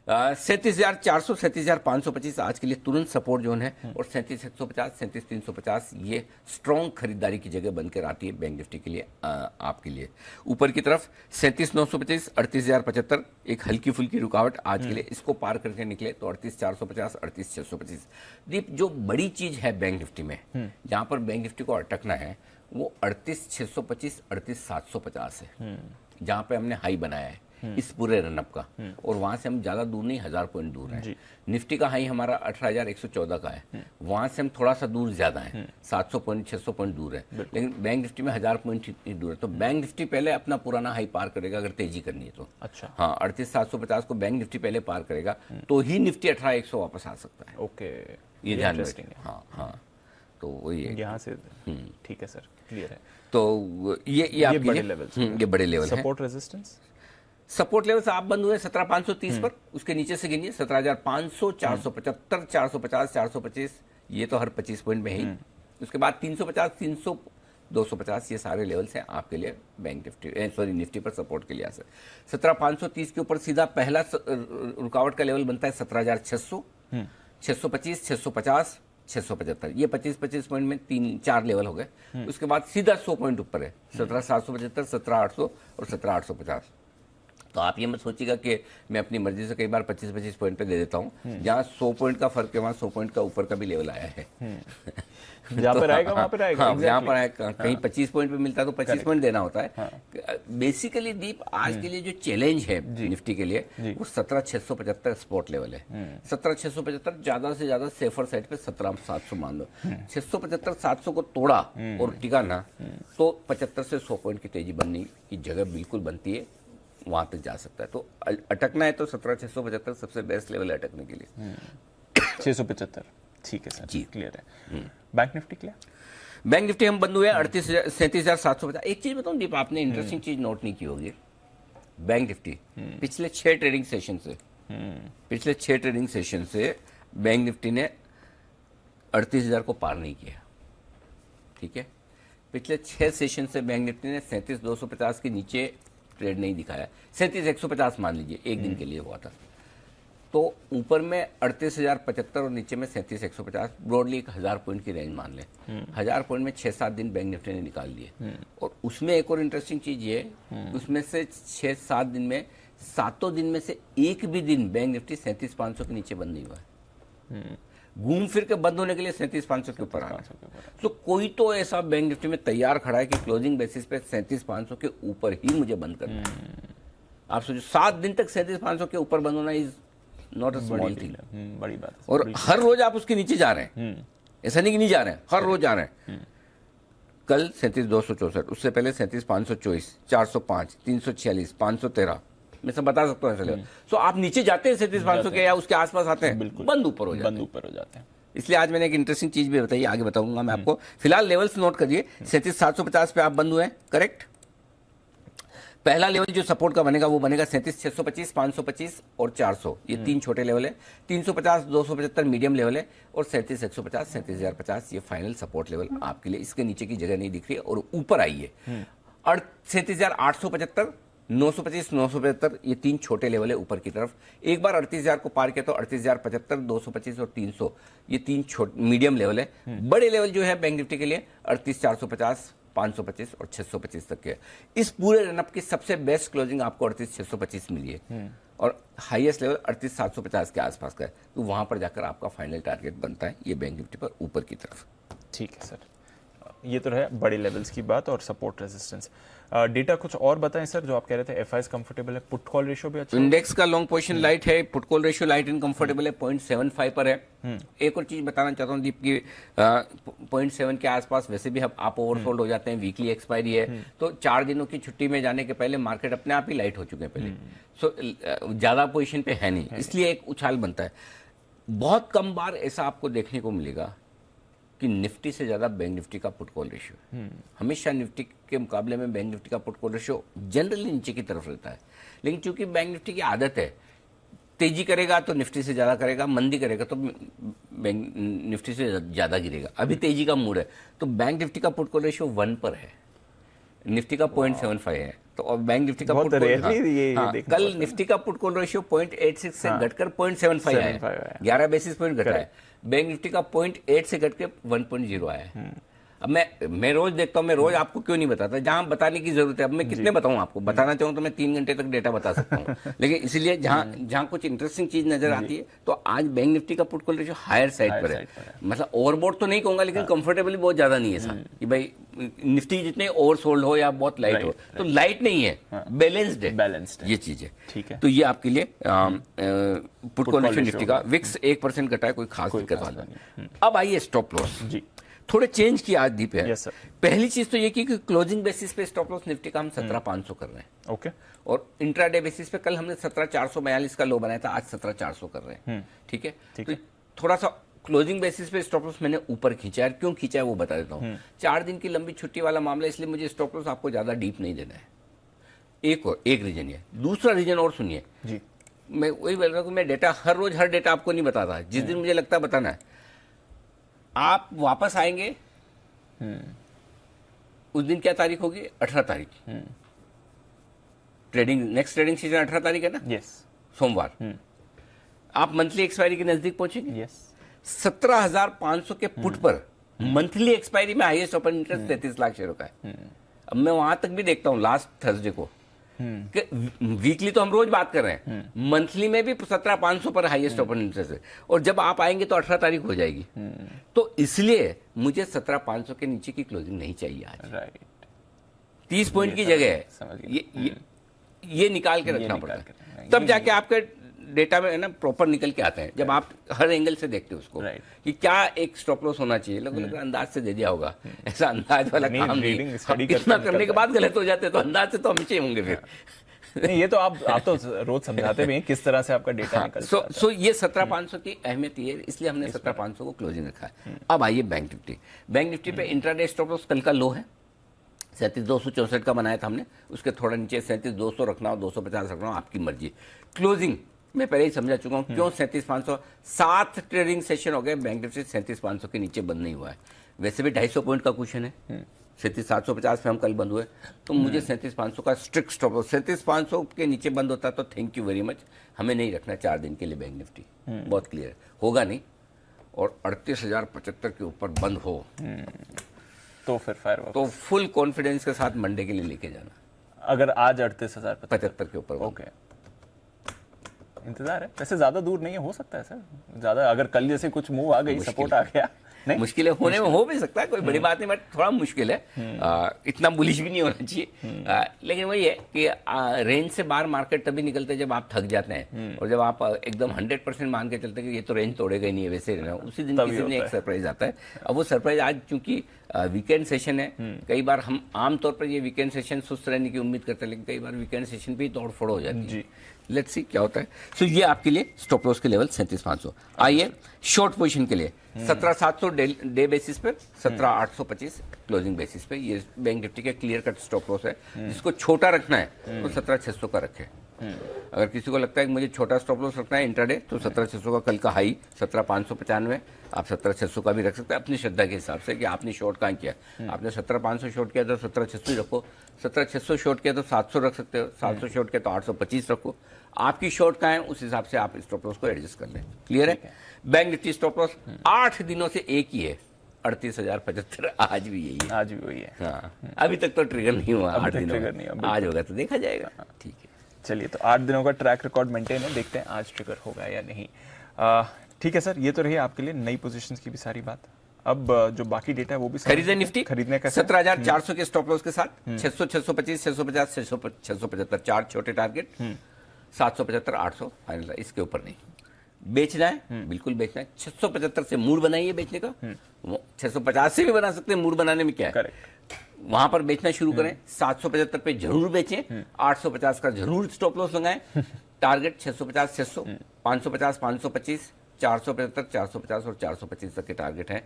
37,400, 37,525 आज के लिए तुरंत सपोर्ट जोन है, और 37,150, 37,350 ये स्ट्रॉन्ग खरीदारी की जगह बनकर आती है बैंक निफ्टी के लिए, आपके लिए। ऊपर की तरफ 37,925, 38,075 एक हल्की फुल्की रुकावट आज के लिए, इसको पार करके निकले तो 38,450, 38,625। दीप, जो बड़ी चीज है बैंक निफ्टी में, जहां पर बैंक निफ्टी को अटकना है, वो 38,625, 38,750 है, जहां पे हमने हाई बनाया है। इस पूरे रनअप का, और वहां से हम ज्यादा दूर नहीं, 1000 पॉइंट दूर है। निफ्टी का हाई हमारा 18,114 का है, वहां से हम थोड़ा सा दूर ज्यादा है, 700 पॉइंट 600 पॉइंट दूर है, लेकिन बैंक निफ्टी में 1000 पॉइंट इतनी दूर है। तो बैंक निफ्टी पहले अपना पुराना हाई पार करेगा अगर तेजी करनी है तो। अच्छा, हाँ, 38,750 को बैंक निफ्टी पहले पार करेगा तो ही निफ्टी 18,100 वापस आ सकता है। ओके, ये ध्यान में इंटरेस्टिंग रखें। हाँ हाँ, तो वही है। यहाँ से ठीक है सर, क्लियर है। तो ये आपके बड़े लिए- लेवल्स ये बड़े लेवल है। सपोर्ट रेजिस्टेंस, सपोर्ट लेवल से आप बंद हुए 17,530 पर, उसके नीचे से गिनिए 17,500, 475, 450, 425, ये तो हर 25 पॉइंट में ही। उसके बाद 350, 300, 250, ये सारे लेवल्स हैं आपके लिए बैंक निफ्टी, सॉरी निफ्टी पर सपोर्ट के लिहाज से। 17,530 के ऊपर सीधा पहला रुकावट का लेवल बनता है 17,600, 625, 650, 675, ये 25-25 पॉइंट में 3-4 लेवल हो गए। उसके बाद सीधा 100 पॉइंट ऊपर है 17,775, 17,800 और 17,850। तो आप ये मत सोचिएगा कि मैं अपनी मर्जी से कई बार 25-25 पॉइंट पे दे देता हूँ। जहाँ 100 पॉइंट का फर्क है वहाँ 100 पॉइंट का ऊपर का भी लेवल आया है। जहाँ पर आएगा वहाँ पर आएगा। हाँ, जहाँ पर आएगा, कहीं 25 पॉइंट पे मिलता है तो 25 पॉइंट देना होता है। बेसिकली दीप आज के लिए जो चैलेंज है निफ्टी के लिए वो 17,675 स्पॉट लेवल है। 17,675 ज्यादा से ज्यादा सेफर साइड पे 17,700 मान लो। 675-700 को तोड़ा और टिका ना तो 75 से 100 पॉइंट की तेजी बनने की जगह बिल्कुल बनती है, वहां तक जा सकता है। तो अटकना है तो 17,675 सबसे बेस्ट लेवल है अटकने के लिए। 675, ठीक है सर जी, क्लियर है। Bank Nifty clear? Bank Nifty हम बंद हुए 37,750। एक चीज बताऊं दीप, आपने इंटरेस्टिंग चीज नोट नहीं की होगी। बैंक निफ्टी पिछले 6 ट्रेडिंग सेशन से बैंक निफ्टी ने 38,000 को पार नहीं किया। ठीक है, पिछले 6 सेशन से बैंक निफ्टी ने 37,250 के नीचे ट्रेड नहीं दिखाया। 37,150 मान लीजिए एक दिन के लिए हुआ था। तो ऊपर में 38,075 और नीचे में 37,150, ब्रॉडली 1000 पॉइंट की रेंज मान लें। 1000 पॉइंट में 6-7 दिन बैंक निफ्टी ने निकाल लिए। और उसमें एक और इंटरेस्टिंग चीज ये, उसमें से 6-7 दिन में 7 दिन में से एक भी दिन बैंक निफ्टी 37,500 के नीचे बंद नहीं हुआ है। घूम फिर के बंद होने के लिए 37,500 के ऊपर आ रहा है। तो कोई तो ऐसा बैंक निफ्टी में तैयार खड़ा है कि क्लोजिंग बेसिस पे 37,500 के ऊपर ही मुझे बंद करना है। आप सोचो 7 दिन तक 37,500 के ऊपर बंद होना is not a small thing, बड़ी बात है। और हर रोज आप उसके नीचे जा रहे हैं, ऐसा नहीं कि नहीं जा रहे हैं, हर रोज जा रहे हैं। कल 37,264, उससे पहले 37,524, 405, 346, 513, मैं सब बता सकता हूँ ऐसे लेवल। सो आप नीचे जाते हैं 37,500 के या उसके आसपास आते हैं, बंद ऊपर हो जाते हैं। इसलिए आज मैंने एक इंटरेस्टिंग चीज भी बताई, आगे बताऊंगा मैं आपको। फिलहाल लेवल्स नोट करिए, 37,750 पे आप बंद हुए हैं, करेक्ट। पहला लेवल जो सपोर्ट का बनेगा वो बनेगा 37,625, 525 और 400, ये 3 छोटे लेवल है। 350, 275 मीडियम लेवल है, और 37,150, 37,050 ये फाइनल सपोर्ट लेवल आपके लिए। इसके नीचे की जगह नहीं दिख रही है और ऊपर आइए। और 37,875, 925, 975 ये 3 छोटे लेवल है ऊपर की तरफ। एक बार 38,000 को पार किया तो 38,075, 225 और 300 ये 3 छोटे मीडियम लेवल है। बड़े लेवल जो है बैंक निफ्टी के लिए 38,450, 525 और 625 तक के। इस पूरे रनअप की सबसे बेस्ट क्लोजिंग आपको 38,625 मिली है, और हाईएस्ट लेवल 38,750 के आसपास का है। तो वहां पर जाकर आपका फाइनल टारगेट बनता है ये बैंक निफ्टी पर ऊपर की तरफ। ठीक है सर, ये तो रहे बड़े लेवल्स की बात और सपोर्ट रेजिस्टेंस। डेटा कुछ और बताएं सर, जो आप कह रहे थे एफआईएस कंफर्टेबल है, पुट कॉल रेशियो भी अच्छा है? इंडेक्स का लॉन्ग पोजीशन लाइट है, put call ratio light and comfortable है, 0.75 पर है। एक और चीज बताना चाहता हूँ दीप की, 0.7 के आसपास वैसे भी आप ओवरसोल्ड हो जाते हैं, वीकली एक्सपायरी है, तो 4 दिनों की छुट्टी में जाने के पहले मार्केट अपने आप ही लाइट हो चुके हैं पहले। सो ज्यादा पोजीशन पे है नहीं, इसलिए एक उछाल बनता है। बहुत कम बार ऐसा आपको देखने को मिलेगा कि निफ्टी से ज्यादा बैंक निफ्टी का पुट कॉल रेशियो। हमेशा निफ्टी के मुकाबले में बैंक निफ्टी का पुट कॉल रेशियो जनरली नीचे की तरफ रहता है, लेकिन चूंकि बैंक निफ्टी की आदत है, तेजी करेगा तो निफ्टी से ज्यादा करेगा, मंदी करेगा तो बैंक निफ्टी से ज्यादा गिरेगा। अभी तेजी का मूड है तो बैंक निफ्टी का पुट कॉल रेशियो 1 पर है, निफ्टी का 0.75 है। तो और बैंक निफ्टी का पुट कॉल, कल निफ्टी का पुट कॉल रेशियो 0.86 से घटकर 0.75 आया है, 11 बेसिस पॉइंट घटा है। बैंक निफ्टी का 0.8 से घट के 1.0 आया है। अब मैं रोज देखता हूँ, मैं रोज आपको क्यों नहीं बताता, जहां बताने की जरूरत है। अब मैं कितने बताऊं आपको, बताना चाहूँ तो मैं 3 घंटे तक डेटा बता सकता हूँ लेकिन इसलिए जहां कुछ इंटरेस्टिंग चीज नजर आती है तो आज बैंक निफ्टी का put call ratio higher side पर है। मतलब ओवरबोट तो नहीं कहूंगा, लेकिन कंफर्टेबली बहुत ज्यादा नहीं है सर कि भाई निफ्टी जितने ओवरसोल्ड हो या बहुत लाइट हो, तो लाइट नहीं है, बैलेंस्ड है, ये चीज है। ठीक है, तो ये आपके लिए पुट कॉल रेशियो निफ्टी का। विक्स 1% घटा है, कोई खास दिक्कत वाला नहीं। अब आइए स्टॉप लॉस जी, थोड़े चेंज किया आज दीप है। पहली चीज तो ये की कि क्लोजिंग बेसिस पे स्टॉप लॉस निफ्टी का हम 17,500 कर रहे हैं। ओके। और इंट्राडे बेसिस पे कल हमने 17,442 का लो बनाया था, आज 17,400 कर रहे हैं। ठीक है, तो थोड़ा सा क्लोजिंग बेसिस पे स्टॉप लॉस मैंने ऊपर खींचा है। क्यों खींचा है वो बता देता हूँ। 4 दिन की लंबी छुट्टी वाला मामला, इसलिए मुझे स्टॉप लॉस आपको ज्यादा डीप नहीं देना है। एक रीजन है। दूसरा रीजन और सुनिए जी, मैं वही बोल रहा हूँ, मैं डेटा हर रोज हर डेटा आपको नहीं बताता, जिस दिन मुझे लगता है बताना है। आप वापस आएंगे उस दिन क्या तारीख होगी? 18 तारीख। ट्रेडिंग, नेक्स्ट ट्रेडिंग सीजन 18 तारीख है ना? यस, सोमवार। आप मंथली एक्सपायरी के नजदीक पहुंचेंगे। यस। 17,500 के पुट पर मंथली एक्सपायरी में हाईएस्ट ओपन इंटरेस्ट 33 लाख शेयरों का है। अब मैं वहां तक भी देखता हूं लास्ट थर्सडे को, वीकली तो हम रोज बात कर रहे हैं, मंथली में भी 17,500 पर हाईएस्ट ओपन इंटरेस्ट है। और जब आप आएंगे तो 18 तारीख हो जाएगी। तो इसलिए मुझे 17,500 के नीचे की क्लोजिंग नहीं चाहिए आज। राइट, 30 पॉइंट की जगह है, ये निकाल के रखना पड़ता है, तब जाके आपके डेटा में है ना प्रॉपर निकल के आते हैं। जब आप हर एंगल से देखते हो उसको कि क्या एक स्टॉप लॉस होना चाहिए, लोगों अंदाज से दे दिया होगा, ऐसा अंदाज वाला काम नहीं। इतना करने के बाद गलत हो जाते तो अंदाज से तो हमेशा ही होंगे फिर। नहीं, ये तो आप तो रोज समझाते भी हैं किस तरह से आपका डेटा निकलता है। सो ये 17,500 की अहमियत ये है, इसलिए हमने 17,500 को क्लोजिंग रखा है। अब आइए बैंक निफ्टी। बैंक निफ्टी पे इंट्राडे स्टॉप लॉस कल का लो है 37,264 का बनाया था हमने, उसके थोड़ा नीचे 37,200 रखना हो, 250 रखना हो, आपकी मर्जी। क्लोजिंग मैं पहले ही समझा चुका हूं क्यों 37,500। 7 ट्रेडिंग सेशन हो गए, बैंक निफ्टी 37,500 के नीचे बंद नहीं हुआ है। वैसे भी 250 पॉइंट का क्वेश्चन है, 37,750 पे हम कल बंद हुए, तो मुझे 37,500 का स्ट्रिक्ट स्टॉप लॉस। 37,500 के नीचे बंद होता तो थैंक यू वेरी मच, हमें नहीं रखना 4 दिन के लिए बैंक निफ्टी। बहुत क्लियर होगा नहीं, और 38,075 के ऊपर बंद हो तो फिर फायरवर्क्स, तो फुल कॉन्फिडेंस के साथ मंडे के लिए लेके जाना। अगर आज 38,075 के ऊपर, ओके, इंतजार है। वैसे ज्यादा दूर नहीं है, हो सकता है सर ज्यादा, अगर कल जैसे कुछ मूव आ गई, सपोर्ट आ गया, नहीं मुश्किल है, होने में हो भी सकता है, कोई बड़ी बात नहीं, बट थोड़ा मुश्किल है। इतना बुलिश भी नहीं होना चाहिए। लेकिन वही है कि रेंज से बाहर मार्केट तभी निकलते हैं जब आप थक जाते हैं, और जब आप एकदम 100% मान के चलते हैं कि ये तो रेंज तोड़ेगा ही नहीं है, वैसे रहना, उसी दिन किसी दिन एक सरप्राइज आता है। अब वो सरप्राइज आज चूंकि वीकेंड सेशन है, कई बार हम आमतौर पर ये वीकेंड सेशन सुस्त रहने की उम्मीद करते हैं, लेकिन कई बार वीकेंड सेशन पे ही तोड़ फोड़ हो जाती है। लेट्स सी क्या होता है। सो ये आपके लिए स्टॉप लॉस के लेवल 37,500। आइए शॉर्ट पोजीशन के लिए 17,700 डे बेसिस पे, 17,825 क्लोजिंग बेसिस पे। ये बैंक निफ्टी का क्लियर कट स्टॉप लॉस है। जिसको छोटा रखना है तो 17,600 का रखे। अगर किसी को लगता है कि मुझे छोटा स्टॉप लॉस रखना है इंट्राडे, तो 17,600 का कल का हाई 17,595, आप 17,600 का भी रख सकते हैं अपनी श्रद्धा के हिसाब से कि आपने शॉर्ट कहाँ किया। आपने 17,500 शॉर्ट किया तो 17,600 ही रखो, 17,600 शॉर्ट किया तो 700 रख सकते हो, 700 शॉर्ट किया तो 825 रखो। आपकी शॉर्ट कहाँ है उस हिसाब से आप स्टॉप लॉस को एडजस्ट कर लें। क्लियर है। बैंक निफ्टी स्टॉप लॉस 8 दिनों से एक ही है, 38,075, आज भी यही है। आज भी वही है। हाँ, अभी तक तो ट्रिगर नहीं हुआ, 8 दिनों में, आज होगा तो देखा जाएगा। ठीक है, चलिए, तो 8 दिनों का ट्रैक रिकॉर्ड मेंटेन है, देखते हैं आज ट्रिगर होगा या नहीं। ठीक है सर, ये तो रही आपके लिए नई पोजीशंस की भी सारी बात। अब जो बाकी डेटा है वो भी खरीदे निफ्टी खरीदने का 17,400 के स्टॉप लॉस के साथ 600, 625, 650, 675, 4 छोटे टारगेट, 775, 800 फाइनल। इसके ऊपर नहीं बेचना है, बिल्कुल बेचना है। 675 से मूड बनाइए बेचने का, 650 से भी बना सकते हैं, मूड बनाने में क्या है, वहां पर बेचना शुरू करें। 775 पे जरूर बेचें, 850 का जरूर स्टॉप लॉस लगाएं। टारगेट 650, 600, 550, 525, 475, 450 और 425 तक के टारगेट हैं।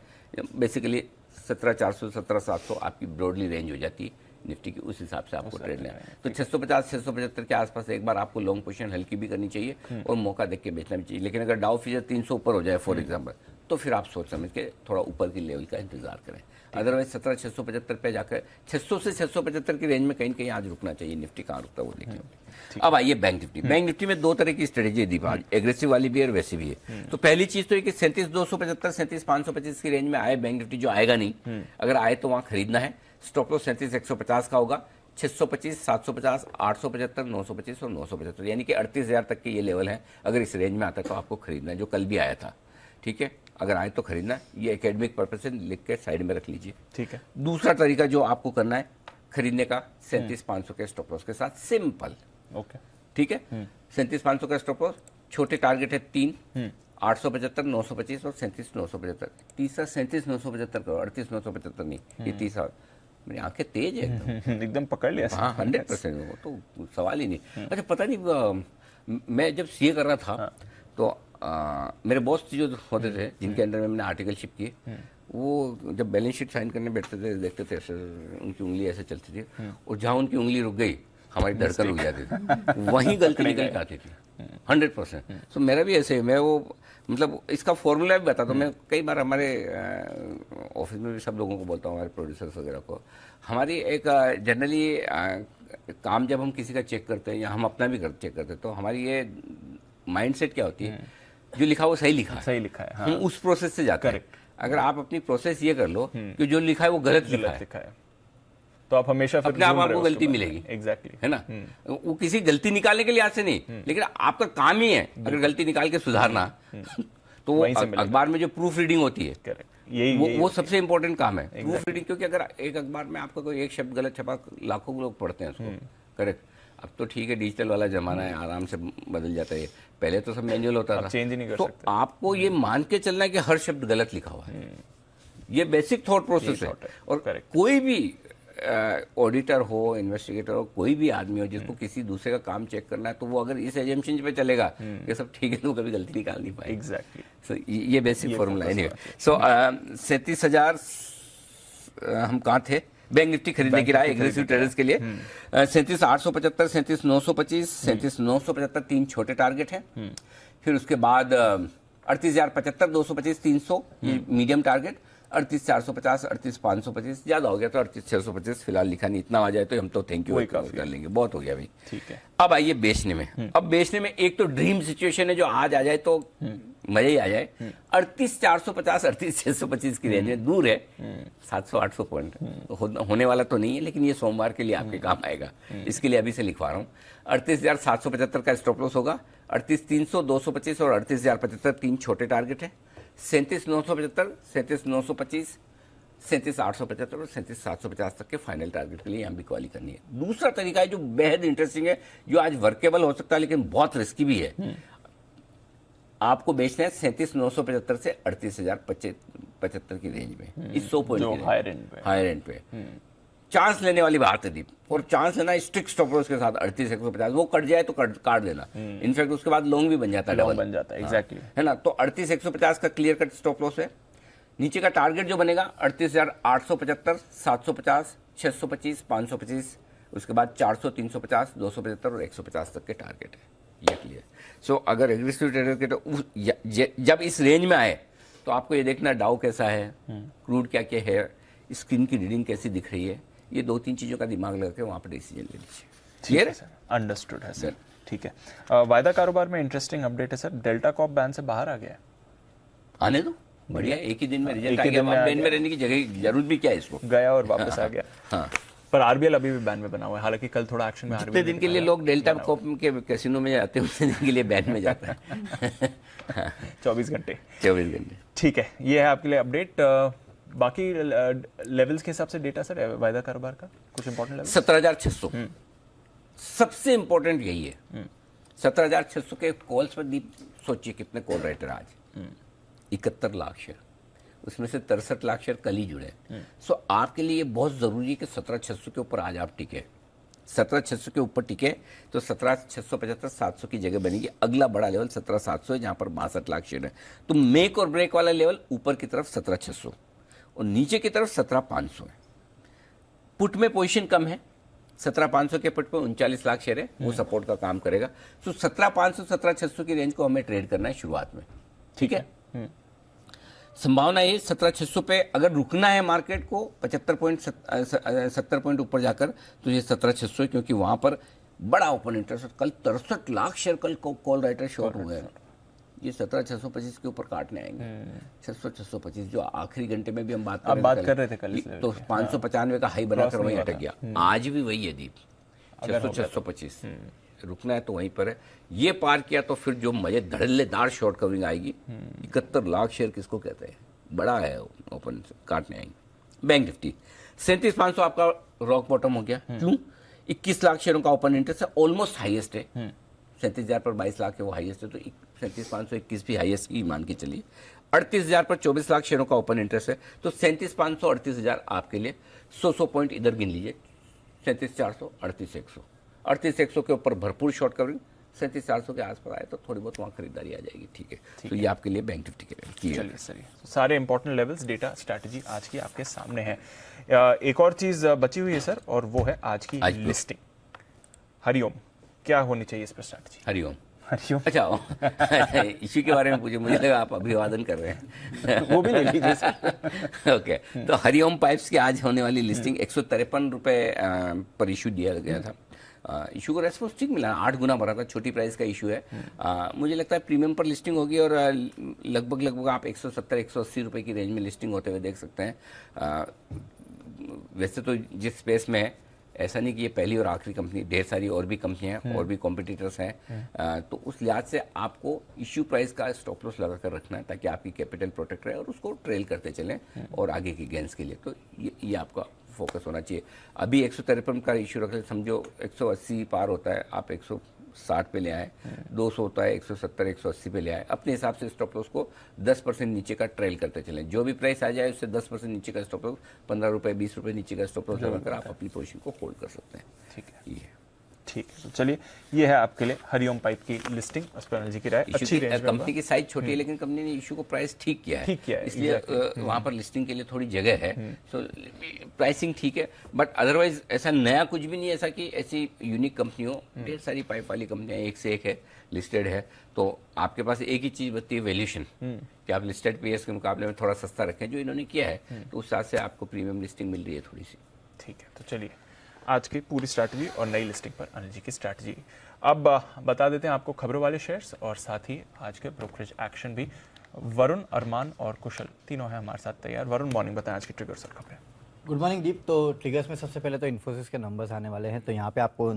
बेसिकली 17,400, 17,700 आपकी ब्रॉडली रेंज हो जाती है निफ्टी की, उस हिसाब से आपको ट्रेड लेना है। तो 650, 675 के आसपास एक बार आपको लॉन्ग पोजीशन हल्की भी करनी चाहिए और मौका देख के बेचना भी चाहिए। लेकिन अगर डाउ फ्यूचर 300 ऊपर हो जाए फॉर एग्जांपल, तो फिर आप सोच समझ के थोड़ा ऊपर की लेवल का इंतजार करें। अदरवाइज 17,675 पे जाकर 600 से 675 की रेंज में कहीं न कहीं आज रुकना चाहिए। निफ्टी कहाँ रुकता है वो देखिए। अब आइए बैंक निफ्टी। बैंक निफ्टी में दो तरह की स्ट्रेटेजी दी आज, एग्रेसिव वाली भी है और वैसी भी है। तो पहली चीज तो ये कि 37,275 37,525 की रेंज में आए बैंक निफ्टी, जो आएगा नहीं, अगर आए तो वहां खरीदना है। स्टॉप लॉस 37,150 का होगा। 625, 750, 875, 925 और 975, यानी कि 38,000 तक के ये लेवल है। अगर इस रेंज में आता है तो आपको खरीदना है, जो कल भी आया था। ठीक है, अगर आए तो खरीदना। ये एकेडमिक पर्पज से लिख के साइड में रख लीजिए। ठीक है। दूसरा तरीका जो आपको करना है खरीदने का, 37,500 के स्टॉप लॉस के साथ, सिंपल। ओके, ठीक है, 37,500 का स्टॉप लॉस, छोटे टारगेट है 3, 875, 925 और 37,975। तीसरा 37,975 करो, 38,975 नहीं, ये तीसरा। मेरी आंखें तेज है एकदम। एकदम पकड़ लिया। हाँ, 100%, वो तो सवाल ही नहीं। अच्छा, पता नहीं, मैं जब सीए कर रहा था तो मेरे बॉस जो होते थे, जिनके अंडर में मैंने आर्टिकलशिप की, वो जब बैलेंस शीट साइन करने बैठते थे, देखते थे ऐसे, उनकी उंगली ऐसे चलती थी, और जहाँ उनकी उंगली रुक गई हमारी धड़कन रुक जाती थी, वहीं गलती निकल के आती थी। 100%। तो मेरा भी ऐसे, मैं वो मतलब इसका फॉर्मूला भी बताता हूँ। मैं कई बार हमारे ऑफिस में भी सब लोगों को बोलता हूँ, हमारे प्रोड्यूसर्स वगैरह को। हमारी एक जनरली काम जब हम किसी का चेक करते हैं या हम अपना भी चेक करते हैं, तो हमारी ये माइंडसेट क्या होती है, जो लिखा वो सही लिखा है, सही लिखा है। हाँ। हम उस प्रोसेस से जाते हैं। अगर आप अपनी प्रोसेस ये कर लो कि जो लिखा है वो गलत लिखा है, तो आप हमेशा फिर अपने आप आपको गलती मिलेगी। एग्जैक्टली, है ना। वो किसी गलती निकालने के लिहाज से नहीं, लेकिन आपका काम ही है अगर गलती निकाल के सुधारना, तो वो अखबार में जो प्रूफ रीडिंग होती है, यही वो सबसे इंपॉर्टेंट काम है, प्रूफ रीडिंग। क्योंकि अगर एक अखबार में आपका कोई एक शब्द गलत छपा, लाखों लोग पढ़ते हैं उसको। करेक्ट। अब तो ठीक है, डिजिटल वाला जमाना है, आराम से बदल जाता है। पहले तो सब मैनुअल होता था, चेंज ही नहीं कर तो सकते। आपको ये मान के चलना है कि हर शब्द गलत लिखा हुआ है। ये बेसिक थॉट प्रोसेस है। और कोई भी ऑडिटर हो, इन्वेस्टिगेटर हो, कोई भी आदमी हो जिसको किसी दूसरे का काम चेक करना है, तो वो अगर इस एजम्पशन पे चलेगा कि सब ठीक है, तो कभी गलती निकाल नहीं पाएगा। एग्जैक्टली। सो ये बेसिक फॉर्मूला है। सो 37,000 हम कहाँ थे? बैंक निफ्टी खरीदने की राय एग्रेसिव ट्रेडर्स के लिए। 37,875, 37,925, 37,975 तीन छोटे टारगेट हैं। फिर उसके बाद 38,075, 225, 300 मीडियम टारगेट। 38,450, 38,525 ज्यादा हो गया तो 38,625 फिलहाल लिखा नहीं। इतना आ जाए तो हम तो थैंक यू कर लेंगे, बहुत हो गया भाई। ठीक है। अब आइए बेचने में। अब बेचने में एक तो ड्रीम सिचुएशन है जो आज आ जाए तो मजा ही आ जाए। 38,450, 38,625 की रेंज में, दूर है 700-800 पॉइंट, होने वाला तो नहीं है, लेकिन ये सोमवार के लिए आपके काम आएगा। इसके लिए अभी से लिखवा रहा हूँ। 38,775 का स्टॉप लॉस होगा। 38,300, 225 और 38,075 तीन छोटे टारगेट है। 37,975, 37,925, 37,875 और 37,750 तक के फाइनल टारगेट के लिए यहाँ भी क्वाली करनी है। दूसरा तरीका है जो बेहद इंटरेस्टिंग है, जो आज वर्केबल हो सकता है लेकिन बहुत रिस्की भी है। आपको बेचना है 37,975 से 38,075 की रेंज में, इस 100 पॉइंट की हायर एंड पे चांस लेने वाली बात है दीप। और चांस लेना स्ट्रिक्ट स्टॉप लॉस के साथ 38,150, वो कट जाए तो काट देना। इनफैक्ट उसके बाद लॉन्ग भी बन जाता है, डबल बन जाता है। एग्जैक्टली, है ना। तो 38,150 का क्लियर कट स्टॉप लॉस है। नीचे का टारगेट जो बनेगा 38,875, 750, 625, 525, उसके बाद 400, 350, 275 और 150 तक के टारगेट है। ये क्लियर। सो अगर एग्रेसिव ट्रेडर के तो जब इस रेंज में आए तो आपको ये देखना डाउ कैसा है, क्रूड क्या क्या है, स्क्रीन की रीडिंग कैसी दिख रही है, ये 2-3 चीजों का दिमाग लगा के वहां पर डिसीजन ले लीजिए। क्लियर है सर? अंडरस्टूड है सर। ठीक है। वायदा कारोबार में इंटरेस्टिंग अपडेट है सर, डेल्टा कॉप बैन से बाहर आ गया है। आने दो, बढ़िया, एक ही दिन में रिजल्ट आ गया। बैन में रहने की जगह जरूरत भी क्या है इसको, गया और वापस आ गया। हाँ, पर आरबीएल अभी भी बैन में बना हुआ है। हालांकि कल थोड़ा एक्शन में जितने दिन के लिए लोग डेल्टा कॉप के कैसीनो में जाते हैं उतने दिन के लिए बैन में जाते हैं। 24 घंटे। ठीक है, ये है आपके लिए अपडेट। बाकी लेवल्स के हिसाब से डेटा सर वायदा कारोबार का कुछ इंपॉर्टेंट लेवल? 17,600 सबसे इंपॉर्टेंट यही है। 17,600 के कॉल्स पर दीप सोचिए कितने कॉल राइटर आज, 71 लाख शेयर, उसमें से 63 लाख शेयर कल ही जुड़े। सो आपके लिए बहुत जरूरी है कि 17,600 के ऊपर आज आप टिके। 17,600 के ऊपर टिके तो 17,675, 700 की जगह बनेगी। अगला बड़ा लेवल 17,700 है जहां पर 62 लाख शेयर है। तो मेक और ब्रेक वाला लेवल ऊपर की तरफ 17,600 और नीचे की तरफ 17,500 है। पुट में पोजीशन कम है, 17,500 के पुट पे 39 लाख शेयर है, वो सपोर्ट का काम करेगा। तो 17,500, 17,600 की रेंज को हमें ट्रेड करना है शुरुआत में। ठीक है, संभावना ये 17,600 पे अगर रुकना है मार्केट को 70 पॉइंट ऊपर जाकर, तो ये 17,600 है, क्योंकि वहां पर बड़ा ओपन इंटरेस्ट। कल 63 लाख शेयर कल कॉल राइटर शॉर्ट हो गए। ये 17,625 के ऊपर काटने आएंगे। 600-625 जो आखिरी घंटे में भी हम बात कर रहे थे कल, तो 595 का हाई बनाकर वहीं अटक गया। आज भी वही है दीप, 600-625 रुकना है तो वहीं पर है। ये पार किया तो फिर जो मजे धड़ल्लेदार शॉर्ट कवरिंग आएगी। 71 लाख शेयर किसको कहते हैं, बड़ा है, ओपन काटने आएंगे। बैंक निफ्टी 37,500 आपका रॉक बॉटम हो गया। क्यों? 21 लाख शेयरों का ओपन इंटरेस्ट है, ऑलमोस्ट हाईएस्ट है। 37,000 पर 22 लाख है, वो हाईएस्ट है, तो 37,521 भी हाईएस्ट की मान के चलिए। 38,000 पर 24 लाख शेयरों का ओपन इंटरेस्ट है, तो 37,500 38,000 आपके लिए 100 पॉइंट इधर गिन लीजिए। 37,400 38,100 38,100 के ऊपर भरपूर शॉर्ट कवरिंग। 37,400 के आसपास आए तो थोड़ी बहुत वहाँ खरीदारी आ जाएगी। ठीक है, तो ये आपके लिए बैंक निफ्टी के लिए। चलिए सर, सारे इंपॉर्टेंट लेवल्स, डेटा, स्ट्रैटेजी आज की आपके सामने है। एक और चीज बची हुई है सर, और वो है आज की लिस्टिंग। हरिओम, क्या होनी चाहिए इस पर स्ट्रैटेजी? हरिओम, हरिओम, अच्छा इश्यू के बारे में पूछे, मुझे लगा आप अभिवादन कर रहे हैं। वो भी ले लीजिए सर। ओके, तो हरिओम पाइप्स की आज होने वाली लिस्टिंग 153 रुपए पर इशू दिया गया था। इशू को रेस्पॉन्स ठीक मिला, 8 गुना बढ़ा था। छोटी प्राइस का इशू है। मुझे लगता है प्रीमियम पर लिस्टिंग होगी और लगभग आप 170-180 रुपए की रेंज में लिस्टिंग होते हुए देख सकते हैं। वैसे तो जिस स्पेस में है, ऐसा नहीं कि ये पहली और आखिरी कंपनी, ढेर सारी और भी कंपनियां हैं और भी कॉम्पिटिटर्स हैं। तो उस लिहाज से आपको इश्यू प्राइस का स्टॉप लॉस लगा कर रखना है, ताकि आपकी कैपिटल प्रोटेक्ट रहे और उसको ट्रेल करते चलें और आगे की गेंस के लिए। तो ये आपका फोकस होना चाहिए। अभी 153 का इशू रख ले, समझो 180 पार होता है, आप 160 पे ले आए, 200 होता है 170 180 पे ले आए। अपने हिसाब से स्टॉप लॉस को 10% नीचे का ट्रेल करते चलें। जो भी प्राइस आ जाए उससे 10% नीचे का स्टॉप लॉस, 15 रुपए 20 रुपए नीचे का स्टॉप लॉस लगाकर आप अपनी पोजीशन को होल्ड कर सकते हैं। ठीक है, ये ठीक है। तो चलिए, ये है आपके लिए हरिओम पाइप की लिस्टिंग। उस पर अनिल जी की राय, अच्छी रेंज में। कंपनी की साइज छोटी है, लेकिन कंपनी ने इशू को प्राइस ठीक किया है, इसलिए वहां पर लिस्टिंग के लिए थोड़ी जगह है। सो प्राइसिंग ठीक है, बट अदरवाइज ऐसा नया कुछ भी नहीं है। ऐसा कि ऐसी यूनिक कंपनी हो, ढेर सारी पाइप वाली कंपनियां एक से एक है, लिस्टेड है, तो आपके पास एक ही चीज बचती है, वैल्यूएशन, कि आप लिस्टेड पीएस के मुकाबले में थोड़ा सस्ता रखें, जो इन्होंने किया है। तो उस हिसाब से आपको प्रीमियम लिस्टिंग मिल रही है थोड़ी सी। ठीक है, तो चलिए आज की पूरी स्ट्रैटेजी और नई लिस्टिंग पर अनिल जी की स्ट्रैटेजी। अब बता देते हैं आपको खबरों वाले शेयर्स और साथ ही आज के ब्रोकरेज एक्शन भी। वरुण, अरमान और कुशल तीनों हैं हमारे साथ तैयार। वरुण, मॉर्निंग, बताएं आज की ट्रिगर्स और खबरें। गुड मॉर्निंग दीप। तो ट्रिगर्स में सबसे पहले तो इन्फोसिस के नंबर्स आने वाले हैं, तो यहाँ पे आपको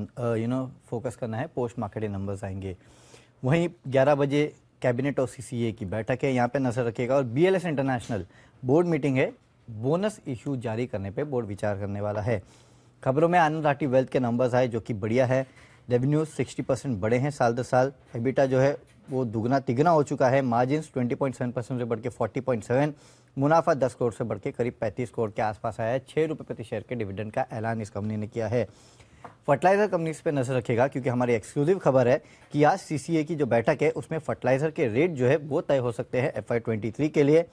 फोकस करना है, पोस्ट मार्केट नंबर्स आएंगे। वहीं 11 बजे कैबिनेट और सीसीए की बैठक है, यहाँ पे नजर रखिएगा। और बीएलएस इंटरनेशनल बोर्ड मीटिंग है, बोनस इशू जारी करने पे बोर्ड विचार करने वाला है। खबरों में आनंद राठी वेल्थ के नंबर्स आए, जो कि बढ़िया है। रेवेन्यूज 60% बढ़े हैं साल दर साल। एबिटा जो है वो दुगना तिगना हो चुका है। मार्जिन्स 20.7% से बढ़ के 40.7, मुनाफा 10 करोड़ से बढ़ के करीब 35 करोड़ के आसपास आया है। 6 रुपये प्रति शेयर के डिविडेंड का ऐलान इस कंपनी ने किया है। फर्टिलाइजर कंपनीज पे नजर रखेगा, क्योंकि हमारी एक्सक्लूसिव खबर है कि आज सीसीए की जो बैठक है उसमें फर्टिलाइजर के रेट जो है वो तय हो सकते हैं FY23 के लिए।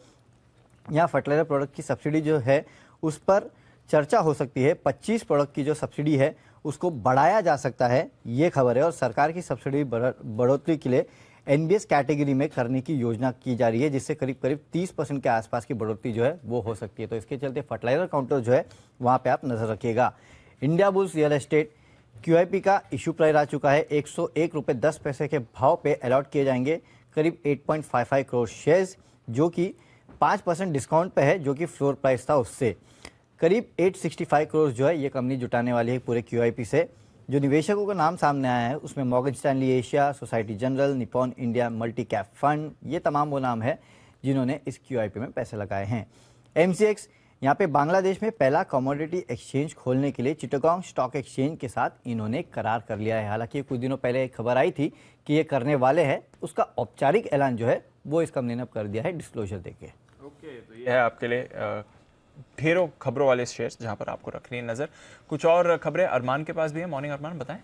यहाँ फर्टिलाइजर प्रोडक्ट की सब्सिडी जो है उस पर चर्चा हो सकती है। 25 प्रोडक्ट की जो सब्सिडी है उसको बढ़ाया जा सकता है, ये खबर है। और सरकार की सब्सिडी बढ़ोतरी के लिए एनबीएस कैटेगरी में करने की योजना की जा रही है, जिससे करीब करीब 30% के आसपास की बढ़ोतरी जो है वो हो सकती है। तो इसके चलते फर्टिलाइजर काउंटर जो है वहाँ पे आप नजर रखिएगा। India bulls real estate QIP का इशू प्राइस आ चुका है। 101 रुपये 10 पैसे के भाव पे अलॉट किए जाएंगे करीब 8.55 करोड़ शेयर्स, जो कि 5% डिस्काउंट पे है, जो कि फ्लोर प्राइस था उससे। करीब 865 करोड़ जो है ये कंपनी जुटाने वाली है पूरे QIP से। जो निवेशकों का नाम सामने आया है उसमें Morgan Stanley Asia, society general, Nippon India multi cap fund, ये तमाम वो नाम है जिन्होंने इस QIP में पैसे लगाए हैं। MCX यहाँ पे बांग्लादेश में पहला कमोडिटी एक्सचेंज खोलने के लिए चिटागोंग स्टॉक एक्सचेंज के साथ इन्होंने करार कर लिया है। हालांकि कुछ दिनों पहले एक खबर आई थी कि ये करने वाले हैं, उसका औपचारिक ऐलान जो है वो इस कंपनी ने अब कर दिया है डिस्क्लोजर देके। ओके, तो ये है आपके लिए ढेरों खबरों वाले शेयर्स जहां पर आपको रखनी है नजर। कुछ और खबरें अरमान के पास भी है। मॉर्निंग अरमान, बताएं।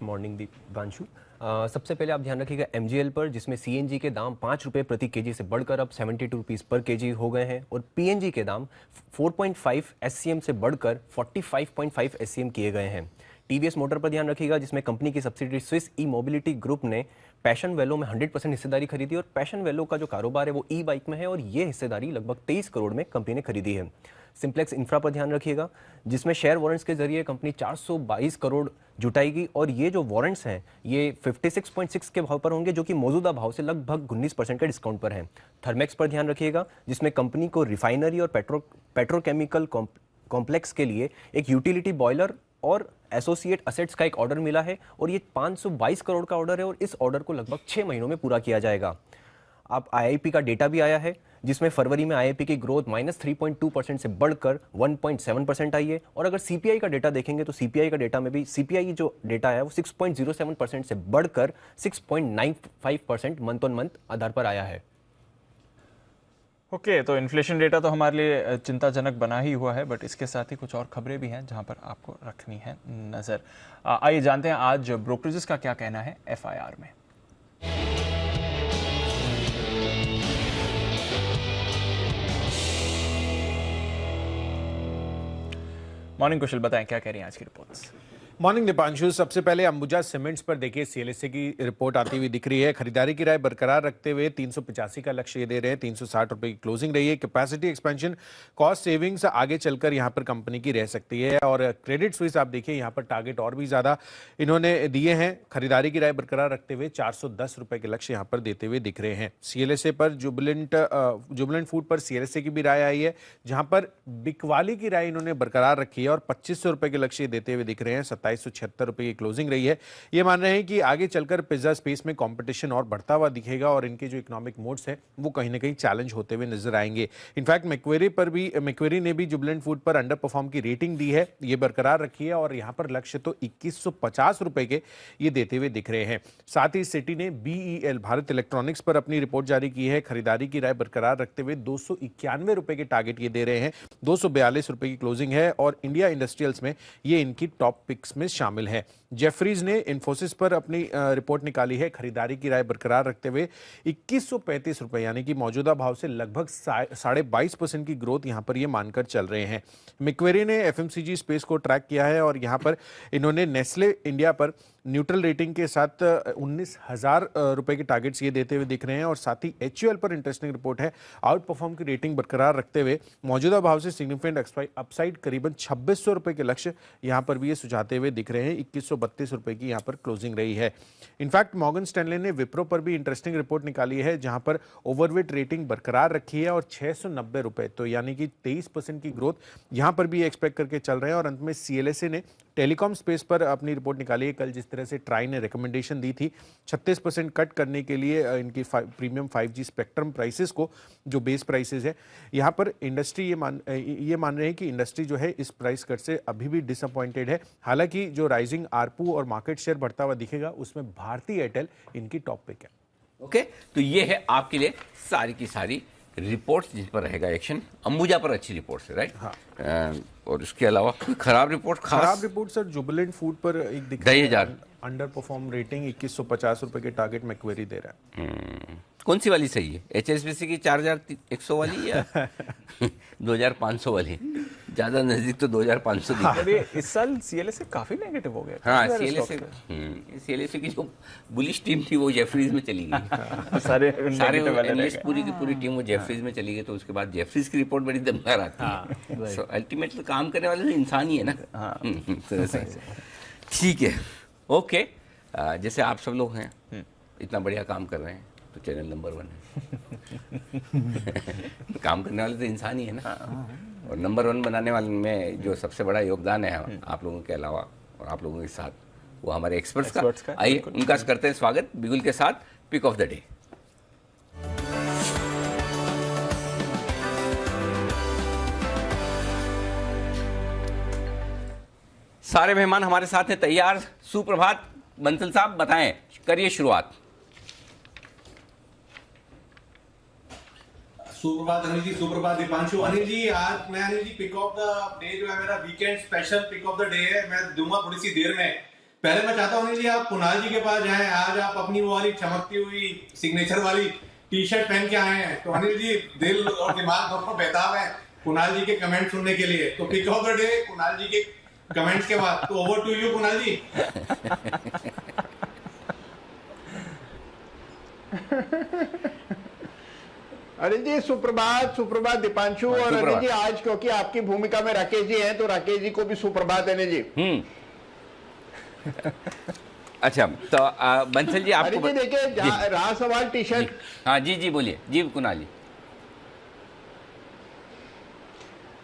मॉर्निंग दीपांशु, सबसे पहले आप ध्यान रखिएगा MGL पर, जिसमें CNG के दाम 5 रुपये प्रति केजी से बढ़कर अब 72 रुपीज़ पर केजी हो गए हैं, और PNG के दाम 4.5 SCM से बढ़कर 45.5 SCM किए गए हैं। टीवीएस मोटर पर ध्यान रखिएगा, जिसमें कंपनी की सब्सिडरी स्विस ई मोबिलिटी ग्रुप ने पैशन वेलो में 100% हिस्सेदारी खरीदी और पैशन वेलो का जो कारोबार है वो ई बाइक में है और ये हिस्सेदारी लगभग 23 करोड़ में कंपनी ने खरीदी है। सिंप्लेक्स इंफ्रा पर ध्यान रखिएगा, जिसमें शेयर वारंट्स के जरिए कंपनी 422 करोड़ जुटाएगी और ये जो वारंट्स हैं ये 56.6 के भाव पर होंगे, जो कि मौजूदा भाव से लगभग 19% के डिस्काउंट पर हैं। थर्मेक्स पर ध्यान रखिएगा, जिसमें कंपनी को रिफाइनरी और पेट्रोकेमिकल कॉम्प्लेक्स के लिए एक यूटिलिटी बॉयलर और एसोसिएट असेट्स का एक ऑर्डर मिला है और ये 522 करोड़ का ऑर्डर है और इस ऑर्डर को लगभग 6 महीनों में पूरा किया जाएगा। अब आईआईपी का डेटा भी आया है, जिसमें फरवरी में आईआईपी की ग्रोथ -3.2% से बढ़कर 1.7% आई है और अगर सीपीआई का डेटा देखेंगे तो सीपीआई का डेटा में भी सीपीआई जो डेटा है वो 6.07% से बढ़कर 6.95% मंथ ऑन मंथ आधार पर आया है। ओके, तो इन्फ्लेशन डेटा तो हमारे लिए चिंताजनक बना ही हुआ है, बट इसके साथ ही कुछ और खबरें भी हैं जहां पर आपको रखनी है नज़र। आइए जानते हैं आज ब्रोकरेजेस का क्या कहना है एफआईआर में। मॉर्निंग कुशल, बताएं क्या कह रही हैं आज की रिपोर्ट्स। मॉर्निंग दीपांशु, सबसे पहले अंबुजा सीमेंट्स पर देखिए सीएलएसए की रिपोर्ट आती हुई दिख रही है। खरीदारी की राय बरकरार रखते हुए 385 का लक्ष्य ये दे रहे हैं, 360 रुपए की क्लोजिंग रही है। कैपेसिटी एक्सपेंशन, कॉस्ट सेविंग्स आगे चलकर यहाँ पर कंपनी की रह सकती है और क्रेडिट स्विस आप देखिए यहाँ पर टारगेट और भी ज्यादा इन्होंने दिए हैं। खरीदारी की राय बरकरार रखते हुए 410 रुपए के लक्ष्य यहाँ पर देते हुए दिख रहे हैं। सीएलएसए पर जुबिलेंट फूड पर सीएलएसए की भी राय आई है, जहां पर बिकवाली की राय इन्होंने बरकरार रखी है और 2500 रुपए के लक्ष्य देते हुए दिख रहे हैं। 2776 रुपए की क्लोजिंग रही है। ये मान रहे हैं कि आगे चलकर पिज्जा स्पेस में कंपटीशन और बढ़ता हुआ दिखेगा और इनके जो इकोनॉमिक मोड्स है वो कहीं ना कहीं चैलेंज होते हुए नजर आएंगे। इनफैक्ट मैक्वेरी ने भी जुबिलेंट फूड पर अंडर परफॉर्म की रेटिंग दी है, ये बरकरार रखी है और यहाँ पर लक्ष्य तो 2150 रुपए के ये देते हुए दिख रहे हैं। साथ ही सिटी ने बीईएल भारत इलेक्ट्रॉनिक्स पर अपनी रिपोर्ट जारी की है। खरीदारी की राय बरकरार रखते हुए 291 रुपए के टारगेट ये दे रहे हैं। 242 रुपए की क्लोजिंग है और इंडिया इंडस्ट्रियल्स में ये इनकी टॉप पिक्स में शामिल है। जेफरीज ने इन्फोसिस पर अपनी रिपोर्ट निकाली है। खरीदारी की राय बरकरार रखते हुए 2135 रुपए यानी कि मौजूदा भाव से लगभग 22.5% की ग्रोथ यहां पर ये मानकर चल रहे हैं। मैक्वेरी ने एफएमसीजी स्पेस को ट्रैक किया है और यहां पर इन्होंने नेस्ले इंडिया पर न्यूट्रल रेटिंग के साथ 19,000 रुपए के टारगेट्स ये देते हुए दिख रहे हैं और साथ ही एचयूएल पर इंटरेस्टिंग रिपोर्ट है। आउट परफॉर्म की रेटिंग बरकरार रखते हुए मौजूदा भाव से सिग्निफिकेंट अपसाइड करीबन 2600 रुपए के लक्ष्य यहां पर भी ये सुझाते हुए दिख रहे हैं। 2132 रुपए की यहां पर क्लोजिंग रही है। इनफैक्ट मॉर्गन स्टैनले ने विप्रो पर भी इंटरेस्टिंग रिपोर्ट निकाली है, जहां पर ओवरवेट रेटिंग बरकरार रखी है और 690 रुपए, तो यानी कि 23% की ग्रोथ यहां पर भी एक्सपेक्ट करके चल रहे हैं। और अंत में सीएलएसए ने टेलीकॉम स्पेस पर अपनी रिपोर्ट निकाली है। कल जिस तरह से ट्राई ने रिकमेंडेशन दी थी 36% कट करने के लिए इनकी प्रीमियम 5G स्पेक्ट्रम प्राइसेस को, जो बेस प्राइसेस है, यहाँ पर इंडस्ट्री ये मान रहे हैं कि इंडस्ट्री जो है इस प्राइस कट से अभी भी डिसअपॉइंटेड है। हालांकि जो राइजिंग आरपू और मार्केट शेयर बढ़ता हुआ दिखेगा उसमें भारतीय एयरटेल इनकी टॉप पिक है। ओके, तो ये है आपके लिए सारी की सारी रिपोर्ट्स जिस पर रहेगा एक्शन। अंबुजा पर अच्छी रिपोर्ट्स है, राइट? हाँ। और इसके अलावा कोई खराब रिपोर्ट सर जुबिलेंट फूड पर एक दिख रहा है अंडर परफॉर्म रेटिंग 2150 रुपए के टारगेट मैक्वेरी दे रहा है। कौन सी वाली सही है? HSBC की 4100 वाली या 2500 वाली? ज्यादा नजदीक तो 2500 दिख रहा है। इस साल सीएलएसए काफी नेगेटिव हो गया। हाँ, सीएलएसए की जो बुलिश टीम थी वो जेफरीज में चली गई। सारे एनालिस्ट पूरी की पूरी टीम वो जेफरीज में चली गई, तो उसके बाद जेफरीज की रिपोर्ट बड़ी दमदार आती है। सो अल्टीमेटली काम करने वाले तो इंसान ही है ना। ठीक है, ओके। जैसे आप सब लोग हैं, इतना बढ़िया काम कर रहे हैं तो चैनल नंबर 1 है। काम करने वाले तो इंसान ही है ना। और नंबर 1 बनाने वाले में जो सबसे बड़ा योगदान है आप लोगों के अलावा और आप लोगों के साथ, वो हमारे एक्सपर्ट्स का। आइए उनका करते हैं स्वागत बिगुल के साथ पिक ऑफ द डे। सारे मेहमान हमारे साथ हैं तैयार। सुप्रभात बंसल साहब, बताएं, करिए शुरुआत। सुप्रभात अनिल जी, सुप्रभात दीपांशु। अनिल जी, आज मैं Anil ji pick of the day जो है मेरा weekend special pick of the day है, मैं दूंगा थोड़ी सी देर में। पहले मैं चाहता हूँ अनिल जी आप कुणाल जी के पास जाएं। आज आप अपनी वो वाली चमकती हुई सिग्नेचर वाली टी शर्ट पहन के आए हैं, तो अनिल जी दिल और दिमाग दोनों बेताब है कुणाल जी के कमेंट सुनने के लिए। तो pick of the day Kunal ji के कमेंट्स के बाद। तो over to you Kunal ji. Anil ji सुप्रभात, सुप्रभात दीपांशु। और अनिल सुप्रभात। जी आज क्योंकि आपकी भूमिका में राकेश जी हैं तो राकेश जी को भी सुप्रभात अनिल जी। अच्छा तो बंसल जी आपको अनिल जी देखिए रहा सवाल टी शर्ट। हाँ जी जी बोलिए जी कुणाल जी।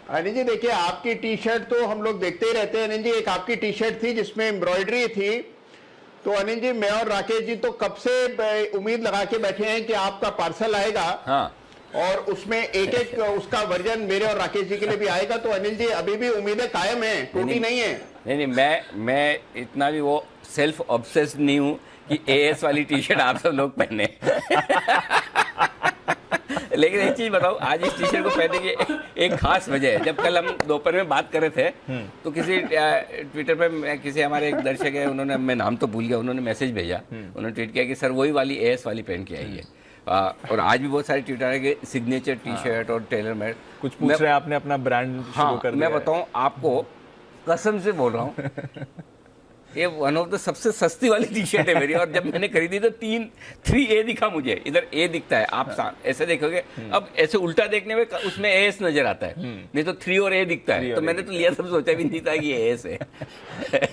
अनिल जी देखिए आपकी टी शर्ट तो हम लोग देखते ही रहते हैं अनिल जी। एक आपकी टी शर्ट थी जिसमें एम्ब्रॉयडरी थी, तो अनिल जी मैं और राकेश जी तो कब से उम्मीद लगा के बैठे हैं कि आपका पार्सल आएगा। हाँ और उसमें एक एक उसका वर्जन मेरे और राकेश जी के लिए भी आएगा। तो अनिल जी अभी भी उम्मीदें कायम है, टूटी नहीं है। नहीं मैं इतना भी वो सेल्फ ऑब्सेस्ड नहीं हूँ कि एएस वाली टी शर्ट आप सब लोग पहने। लेकिन एक चीज बताओ, आज इस टी शर्ट को पहनने की एक खास वजह है। जब कल हम दोपहर में बात कर रहे थे तो किसी ट्विटर पे किसी हमारे एक दर्शक है, उन्होंने, मैं नाम तो भूल गया, उन्होंने मैसेज भेजा, उन्होंने ट्वीट किया कि सर वही वाली एएस वाली पहन के आई है। और आज भी बहुत सारे ट्विटर है कि सिग्नेचर टी शर्ट और टेलर मेड कुछ पूछ रहे हैं, आपने अपना ब्रांड शुरू कर दिया मैं बताऊं आपको, कसम से बोल रहा हूँ, ये वन ऑफ द सबसे सस्ती वाली टी शर्ट है मेरी। और जब मैंने खरीदी तो 3A दिखा मुझे, इधर ए दिखता है, आप ऐसे देखोगे, अब ऐसे उल्टा देखने में उसमें एस नजर आता है, नहीं तो 3 और ए दिखता है। तो मैंने तो लिया, सब सोचा भी नहीं था कि ये एस है।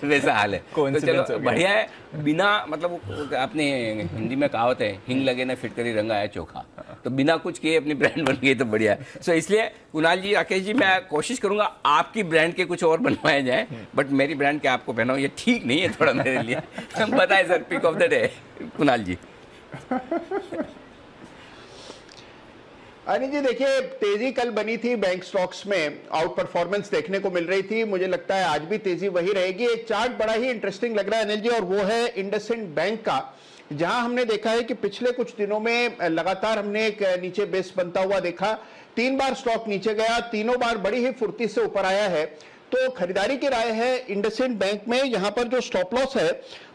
वैसा हाल है। तो चलो बढ़िया है, बिना मतलब आपने हिंदी में कहावत है, हिंग लगे ना फिटकरी रंग आया चोखा, तो बिना कुछ किए अपनी ब्रांड बन गई तो बढ़िया है। सो इसलिए कुणाल जी, राकेश जी, मैं कोशिश करूंगा आपकी ब्रांड के कुछ और बनवाए जाए, बट मेरी ब्रांड के आपको पहनाओ, ये ठीक नहीं है थोड़ा मेरे लिए। बताएं sir, pick of the day Kunal ji. Anil ji देखिए तेजी कल बनी थी बैंक स्टॉक्स में, आउट परफॉर्मेंस देखने को मिल रही थी। मुझे लगता है आज भी तेजी वही रहेगी। एक चार्ट बड़ा ही इंटरेस्टिंग लग रहा है अनिल जी, और वो है इंडसइंड बैंक का, जहां हमने देखा है कि पिछले कुछ दिनों में लगातार हमने एक नीचे बेस बनता हुआ देखा। 3 बार स्टॉक नीचे गया, तीनों बार बड़ी ही फुर्ती से ऊपर आया है। तो खरीदारी की राय है इंडसइंड बैंक में। यहां पर जो स्टॉप लॉस है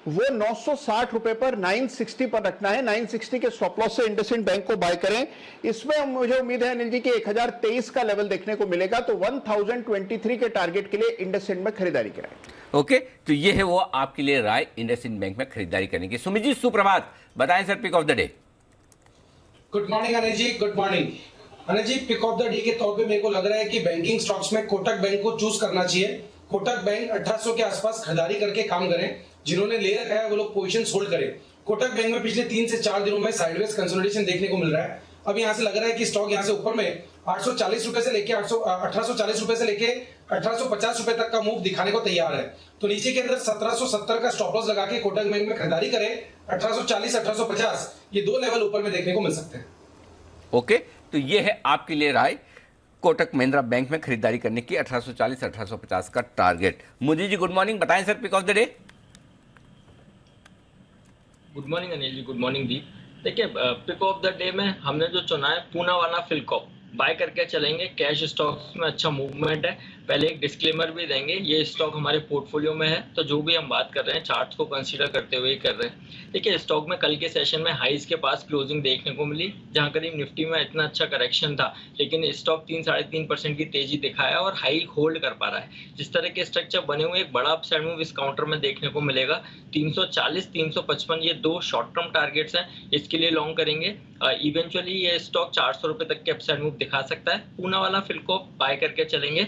वो 960 रुपए पर 960 पर रखना है। 960 के स्टॉप लॉस से इंडसइंड बैंक को बाय करें। इसमें मुझे उम्मीद है अनिल जी कि 1023 का लेवल देखने को मिलेगा, तो 1023 के टारगेट के लिए इंडसइंड में खरीदारी करें। ओके, तो ये है वो आपके लिए राय इंडसइंड बैंक में खरीदारी करने की। सुमित जी सुप्रभात, बताएं sir pick of the day. Good morning Anil ji, good morning Anil ji. Pick of the day के तौर पे मेरे को लग रहा है कि बैंकिंग स्टॉक्स में कोटक बैंक को चूज करना चाहिए। कोटक बैंक 1800 के आसपास खरीदारी करके काम करें। जिन्होंने ले रखा है वो लोग पोजीशन होल्ड करें। कोटक बैंक में पिछले 3 से 4 दिनों में साइडवेज कंसोलिडेशन देखने को मिल रहा है। अब यहां से लग रहा है कि स्टॉक यहां से ऊपर में 840 रुपए से लेके 1840 रुपए से लेके 1850 रुपए तक का मूव दिखाने को तैयार है। तो नीचे के अंदर 1770 का स्टॉप लॉस लगा के कोटक बैंक में खरीदारी करें। 1840 1850 ये 2 लेवल ऊपर में देखने को मिल सकते हैं। ओके, तो ये है आपके लिए राय कोटक महिंद्रा बैंक में खरीदारी करने की, 1840 1850 का टारगेट। मोदी जी गुड मॉर्निंग, बताएं sir pick of the day. Good morning Anil ji, good morning Deep. देखिए पिक ऑफ द डे में हमने जो चुना है पूनावाला फिलकॉप, बाय करके चलेंगे। कैश स्टॉक्स में अच्छा मूवमेंट है। पहले एक डिस्क्लेमर भी देंगे, ये स्टॉक हमारे पोर्टफोलियो में है, तो जो भी हम बात कर रहे हैं चार्ट्स को कंसीडर करते हुए ही कर रहे हैं। देखिए स्टॉक में कल के सेशन में हाईज के पास क्लोजिंग देखने को मिली, जहां करीब निफ्टी में इतना अच्छा करेक्शन था, लेकिन स्टॉक 3-3.5% की तेजी दिखाया और हाई होल्ड कर पा रहा है। जिस तरह के स्ट्रक्चर बने हुए, एक बड़ा अपसाइड मूव इस काउंटर में देखने को मिलेगा। 340 355 ये 2 शॉर्ट टर्म टारगेट्स हैं, इसके लिए लॉन्ग करेंगे। इवेंचुअली ये स्टॉक 400 रुपए तक के अपसाइड मूव दिखा सकता है। पूनावाला फिलकॉप बाय करके चलेंगे।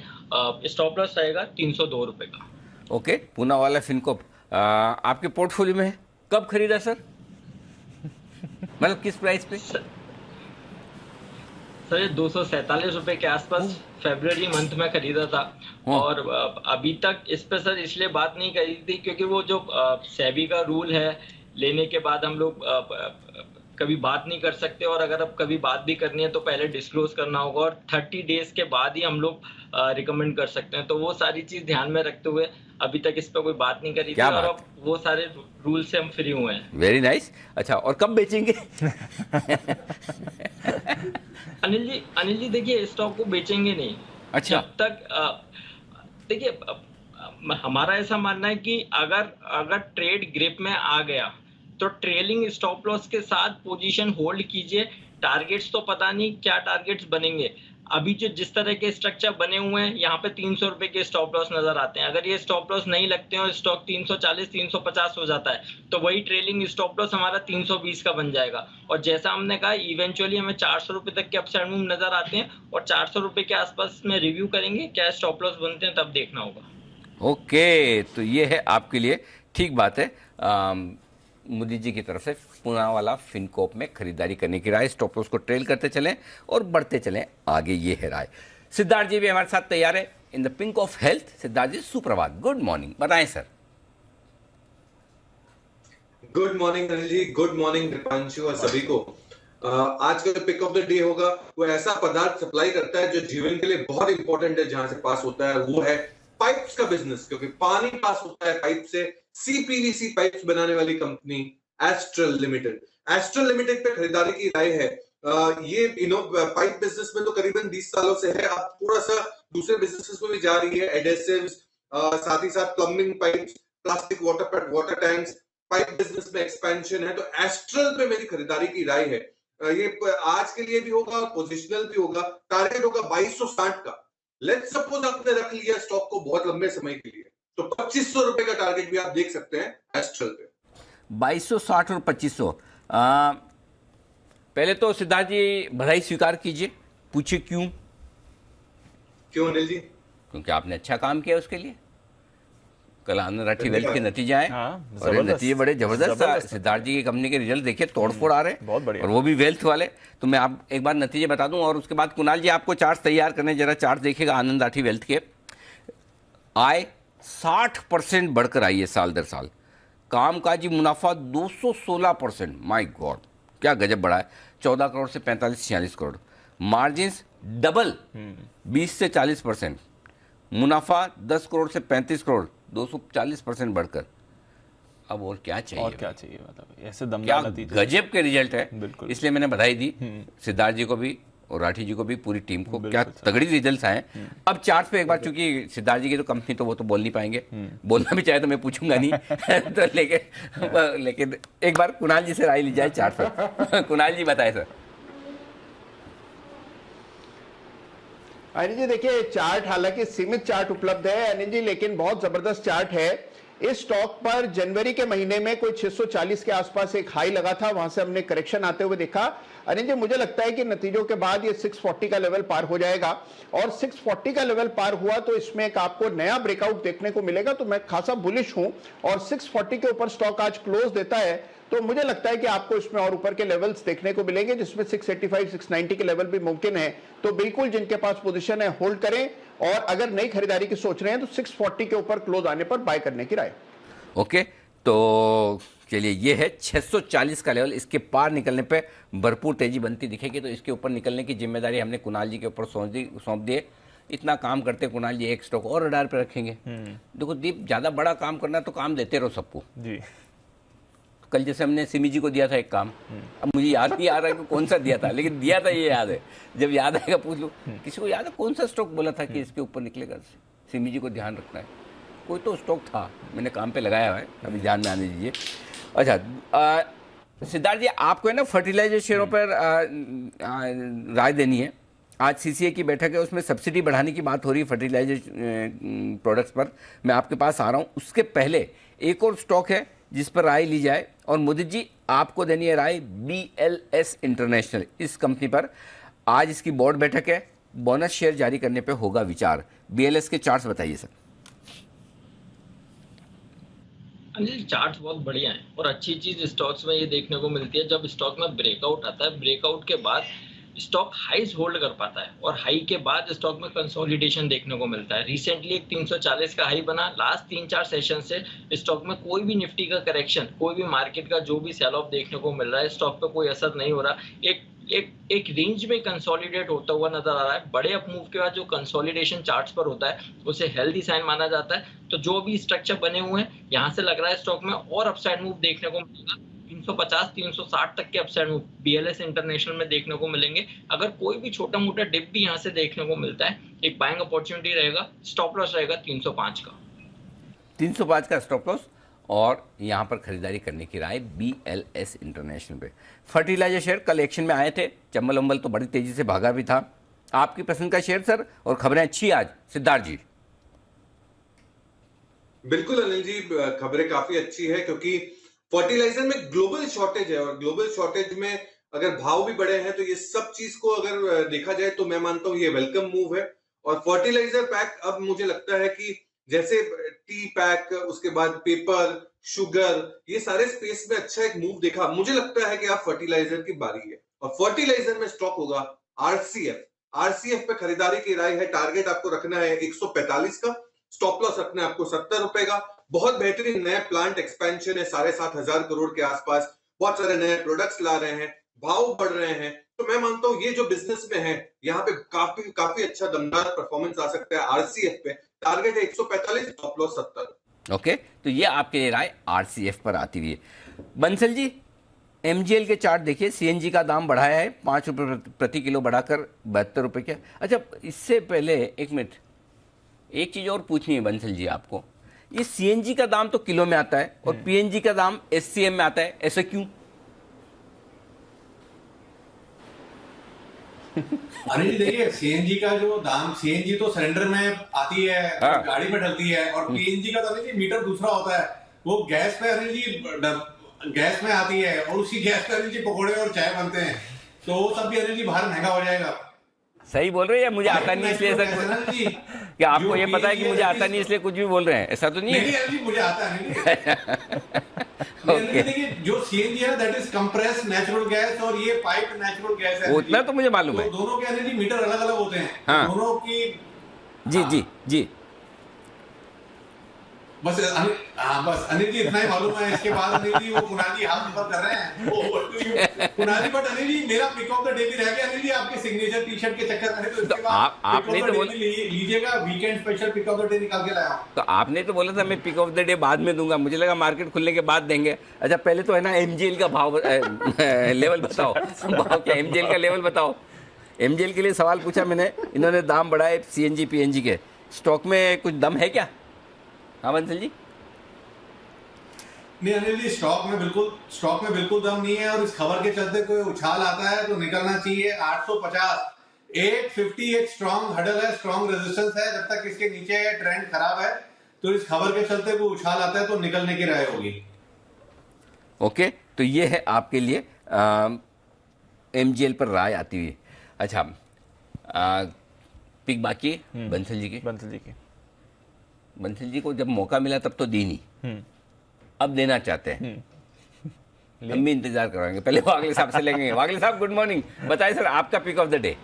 स्टॉप लॉस रहेगा 302 रुपए का। ओके, पूनावाला फिनकॉप आपके पोर्टफोलियो में है, कब खरीदा सर? मतलब किस प्राइस पे? सर ये 247 रुपए के आसपास फरवरी मंथ में खरीदा था, और अभी तक इस पे सर इसलिए बात नहीं करी थी क्योंकि वो जो सेबी का रूल है, लेने के बाद हम लोग कभी बात नहीं कर सकते, और अगर अब कभी बात भी करनी है तो पहले डिस्क्लोज करना होगा, और 30 डेज के बाद ही हम लोग रिकमेंड कर सकते हैं। तो वो सारी चीज ध्यान में रखते हुए अभी तक इस पर कोई बात नहीं करी थी, और अब वो सारे रूल से हम फ्री हुए हैं। Very nice. अच्छा, और कब बेचेंगे? अनिल जी देखिए स्टॉक को बेचेंगे नहीं। अच्छा, जब तक देखिए हमारा ऐसा मानना है कि अगर ट्रेड ग्रिप में आ गया तो ट्रेलिंग स्टॉप लॉस के साथ पोजीशन होल्ड कीजिए। टारगेट्स तो पता नहीं क्या टारगेट्स बनेंगे, अभी जो जिस तरह के स्ट्रक्चर बने हुए हैं, यहाँ पे 300 रुपए के स्टॉप लॉस नजर आते हैं। अगर ये स्टॉप लॉस नहीं लगते हैं और स्टॉक 340 350 हो जाता है तो वही ट्रेलिंग स्टॉप लॉस हमारा 320 का बन जाएगा। और जैसा हमने कहा, इवेंचुअली हमें 400 रुपए तक के अपसाइड मूव नजर आते हैं और 400 रुपए के आसपास में रिव्यू करेंगे, क्या स्टॉप लॉस बनते हैं तब देखना होगा। ओके, तो ये है आपके लिए ठीक बात है। मोदी जी की तरफ से पूनावाला फिनकॉप में खरीदारी करने की राय, स्टॉप लॉस को ट्रेल करते चलें और बढ़ते चलें आगे, ये है राय। सिद्धार्थ जी भी हमारे साथ तैयार है in the pink of health. Siddharth ji सुप्रभात, गुड मॉर्निंग, बताएं sir. Good morning Anil ji, good morning Dipanshu और सभी को। आज का जो पिक ऑफ द डे होगा वो ऐसा पदार्थ सप्लाई करता है जो जीवन के लिए बहुत इंपॉर्टेंट है, जहां से पास होता है वो है पाइप्स का बिजनेस, क्योंकि पानी पास होता है पाइप से। सीपीवीसी पाइप्स बनाने वाली company astral limited, astral limited पे खरीदारी की राय है। ये पाइप बिजनेस में तो करीबन 20 सालों से है, अब थोड़ा सा दूसरे बिजनेसेस में भी जा रही है, एडेसिव्स, साथ ही साथ plumbing pipes, plastic water tanks, pipe business में एक्सपेंशन है। तो एस्ट्रल पे मेरी खरीदारी की राय है। ये आज के लिए भी होगा, पोजिशनल भी होगा, टारगेट होगा 2260 का। लेट्स सपोज आपने रख लिया स्टॉक को बहुत लंबे समय के लिए, तो 2500 रुपए का टारगेट भी आप देख सकते हैं एस्ट्रल पे। 2260 और 2500। पहले तो सिद्धार्थ जी बधाई स्वीकार कीजिए, पूछिए क्यों। क्यों अनिल जी? क्योंकि आपने अच्छा काम किया उसके लिए। कल आनंद राठी वेल्थ के नतीजे आए और ये नतीजे बड़े जबरदस्त। सिद्धार्थ जी की कंपनी के रिजल्ट देखिए, तोड़फोड़ आ रहे हैं, बहुत बढ़िया, और वो भी वेल्थ वाले। तो मैं आप एक बार नतीजे बता दूं और उसके बाद कुणाल जी आपको चार्ट तैयार करने, जरा चार्ट देखिएगा आनंद राठी वेल्थ के। आय 60% बढ़कर आई है साल दर साल। कामकाजी मुनाफा 216%, माय गॉड क्या गजब बढ़ा है, 14 करोड़ से 45-46 करोड़। मार्जिन्स डबल 20 से 40%। मुनाफा 10 करोड़ से 35 करोड़, 240% बढ़कर। अब और क्या चाहिए, और क्या चाहिए, मतलब ऐसे क्या दमदार नतीजे, गजब के रिजल्ट है। बिल्कुल। इसलिए मैंने बधाई दी सिद्धार्थ जी को भी और राठी जी को भी, पूरी टीम को। क्या तगड़ी रिजल्ट्स आए। अब चार्ट पे एक बार, चूंकि सिद्धार्थ जी की तो कंपनी तो वो तो बोल नहीं पाएंगे, बोलना भी चाहे तो मैं पूछूंगा नहीं तो लेकिन एक बार कुणाल जी से राय ली जाए चार्ट पर। कुणाल जी बताए सर। अनिल जी देखिए, चार्ट हालांकि सीमित चार्ट उपलब्ध है अनिल जी, लेकिन बहुत जबरदस्त चार्ट है। इस स्टॉक पर जनवरी के महीने में कोई 640 के आसपास एक हाई लगा था, वहां से हमने करेक्शन आते हुए देखा। अनिल जी मुझे लगता है कि नतीजों के बाद ये 640 का लेवल पार हो जाएगा, और 640 का लेवल पार हुआ तो इसमें एक आपको नया ब्रेकआउट देखने को मिलेगा। तो मैं खासा बुलिश हूं, और 640 के ऊपर स्टॉक आज क्लोज देता है तो मुझे लगता है कि आपको इसमें और ऊपर के लेवल्स देखने को मिलेंगे, जिसमें 685 690 के लेवल भी मुमकिन है। तो बिल्कुल जिनके पास पोजीशन है होल्ड करें, और अगर नई खरीदारी की सोच रहे हैं तो 640 के ऊपर क्लोज आने पर बाय करने की राय। ओके, तो चलिए ये है 640 का लेवल, इसके पार निकलने पे भरपूर तेजी बनती दिखेगी। तो इसके ऊपर निकलने की जिम्मेदारी हमने कुणाल जी के ऊपर सौंप दी। इतना काम करते कुणाल जी, एक स्टॉक और रडार पे रखेंगे। देखो दीप, ज्यादा बड़ा काम करना तो काम देते रहो सबको जी। कल जैसे हमने सिमी जी को दिया था एक काम, अब मुझे याद नहीं आ रहा है कि कौन सा दिया था, लेकिन दिया था ये याद है। जब याद आएगा पूछ लो। किसी को याद है कौन सा स्टॉक बोला था कि इसके ऊपर निकलेगा? सिमी जी को ध्यान रखना है, कोई तो स्टॉक था, मैंने काम पे लगाया है, अभी ध्यान में आने दीजिए। अच्छा सिद्धार्थ जी, आपको है ना फर्टिलाइजर शेयरों पर राय देनी है। आज सीसीए की बैठक है, उसमें सब्सिडी बढ़ाने की बात हो रही है फर्टिलाइजर प्रोडक्ट्स पर। मैं आपके पास आ रहा हूँ, उसके पहले एक और स्टॉक है जिस पर राय ली जाए, और मोदी जी आपको देनी है राय BLS इंटरनेशनल। इस कंपनी पर आज इसकी बोर्ड बैठक है, बोनस शेयर जारी करने पे होगा विचार। BLS के चार्ट्स बताइए सर। अनिल, चार्ट्स बहुत बढ़िया हैं और अच्छी चीज स्टॉक्स में ये देखने को मिलती है, जब स्टॉक में ब्रेकआउट आता है, ब्रेकआउट के बाद स्टॉक हाईज होल्ड कर पाता है, और हाई के बाद स्टॉक में कंसोलिडेशन देखने को मिलता है। रिसेंटली एक 340 का हाई बना। लास्ट 3-4 सेशन से स्टॉक में कोई भी निफ्टी का करेक्शन, कोई भी मार्केट का जो भी सेल ऑफ देखने को मिल रहा है, स्टॉक पे कोई असर नहीं हो रहा। एक रेंज में कंसोलिडेट होता हुआ नजर आ रहा है। बड़े अप मूव के बाद जो कंसोलिडेशन चार्ट्स पर होता है उसे हेल्दी साइन माना जाता है। तो जो भी स्ट्रक्चर बने हुए हैं, यहाँ से लग रहा है स्टॉक में और अपसाइड मूव देखने को मिलेगा। 350-360 तक के अपसाइड मूव BLS इंटरनेशनल में देखने को मिलेंगे। अगर कोई भी छोटा मोटा डिप भी यहाँ से देखने को मिलता है, एक बाइंग अपॉर्चुनिटी रहेगा। स्टॉप लॉस रहेगा 305 का। 305 का स्टॉप लॉस, और यहाँ पर खरीदारी करने की राय BLS इंटरनेशनल पे। फर्टिलाइजर शेयर कल एक्शन में आए थे, चंबल वंबल तो बड़ी तेजी से भागा भी था। आपकी पसंद का शेयर सर, और खबरें अच्छी आज सिद्धार्थ जी। बिल्कुल अनिल जी, खबरें काफी अच्छी है क्योंकि फर्टिलाइजर में ग्लोबल शॉर्टेज है और ग्लोबल शॉर्टेज में अगर भाव भी बढ़े हैं तो ये सब चीज को अगर देखा जाए तो मैं मानता हूं ये वेलकम मूव है। और फर्टिलाइजर पैक अब मुझे लगता है कि जैसे टी पैक, उसके बाद पेपर, शुगर, ये सारे स्पेस में अच्छा एक मूव देखा। मुझे लगता है कि अब फर्टिलाइजर की बारी है और फर्टिलाइजर में स्टॉक होगा आरसीएफ। आरसीएफ पे खरीदारी की राय है। टारगेट आपको रखना है 145 का, स्टॉप लॉस रखना है आपको 70 रुपए का। बहुत बेहतरीन नया प्लांट एक्सपेंशन है, 7,500 करोड़ के आसपास। बहुत सारे नए प्रोडक्ट्स ला रहे हैं, भाव बढ़ रहे हैं, तो मैं मानता हूं ये जो बिजनेस में है यहाँ पे काफी काफी अच्छा दमदार परफॉर्मेंस आ सकता है आरसीएफ पे। टारगेट है 145, स्टॉप लॉस 70। ओके, तो ये आपके लिए राय आरसीएफ पर आती हुई है। बंसल जी, एमजीएल के चार्ट देखिए, सीएनजी का दाम बढ़ाया है 5 रुपये प्रति किलो बढ़ाकर 72 रुपये के। अच्छा, इससे पहले एक मिनट, एक चीज़ और पूछनी है बंसल जी आपको। ये सीएनजी का दाम तो किलो में आता है और पीएनजी का दाम एससीएम में आता है, ऐसा क्यों? अरे जी देखिए, सीएनजी का जो दाम, सीएनजी तो सिलेंडर में आती है, हाँ। गाड़ी में डलती है, और पीएनजी का तो नहीं, मीटर दूसरा होता है, वो गैस पे अनिल जी गैस में आती है, और उसी गैस पे अनिल जी पकौड़े और चाय बनते हैं, तो वो सब भी अनिल जी बाहर महंगा हो जाएगा। सही बोल रहे हैं या मुझे आता नहीं इसलिए ऐसा? क्या आपको ये पता है कि मुझे आता नहीं इसलिए कुछ भी बोल रहे हैं? ऐसा तो नहीं है। नहीं मुझे आता नहीं। देखिए, जो सीएनजी है that is compressed natural gas, और ये पाइप नेचुरल गैस है। उतना तो मुझे मालूम है। दोनों के अनिल जी मीटर अलग अलग होते हैं। हाँ। दोनों की जी जी जी, बस अनिल जी इतना ही मालूम है। इसके बाद अनिल जी वो कुणाली हाथ ऊपर कर रहे हैं कुणाली, बट अनिल जी मेरा पिक ऑफ द डे भी रह गया अनिल जी आपके सिग्नेचर टी शर्ट के चक्कर में। तो इसके बाद आपने तो बोला लीजिएगा, weekend special pick of the day निकाल के लाया हूं। तो आपने तो बोला था मैं पिक ऑफ द डे बाद में दूंगा, मुझे लगा मार्केट खुलने के बाद देंगे। अच्छा, पहले तो है ना एमजीएल का भाव लेवल बताओ, भाव क्या एमजीएल का लेवल बताओ। एमजीएल के लिए सवाल पूछा मैंने, इन्होंने दाम बढ़ाए सीएनजी पीएनजी के। स्टॉक में कुछ दम है क्या? हाँ बंसल जी। नहीं अनिल जी, स्टॉक में बिल्कुल दम नहीं है, और इस खबर के चलते कोई उछाल आता है तो निकलना चाहिए। 850 850 एक स्ट्रॉन्ग हडल है, स्ट्रॉन्ग रेजिस्टेंस है। जब तक इसके नीचे ट्रेंड खराब है तो इस खबर के चलते कोई उछाल आता है तो निकलने की राय होगी। ओके, तो ये है आपके लिए एमजीएल पर राय आती हुई। अच्छा, पिक बाकी बंसल जी की। बंसल जी को जब मौका मिला तब तो दी नहीं, अब देना चाहते हैं। हम भी इंतजार कराएंगे, पहले वागले साहब से लेंगे। वागले साहब गुड मॉर्निंग, बताइए सर आपका pick of the day.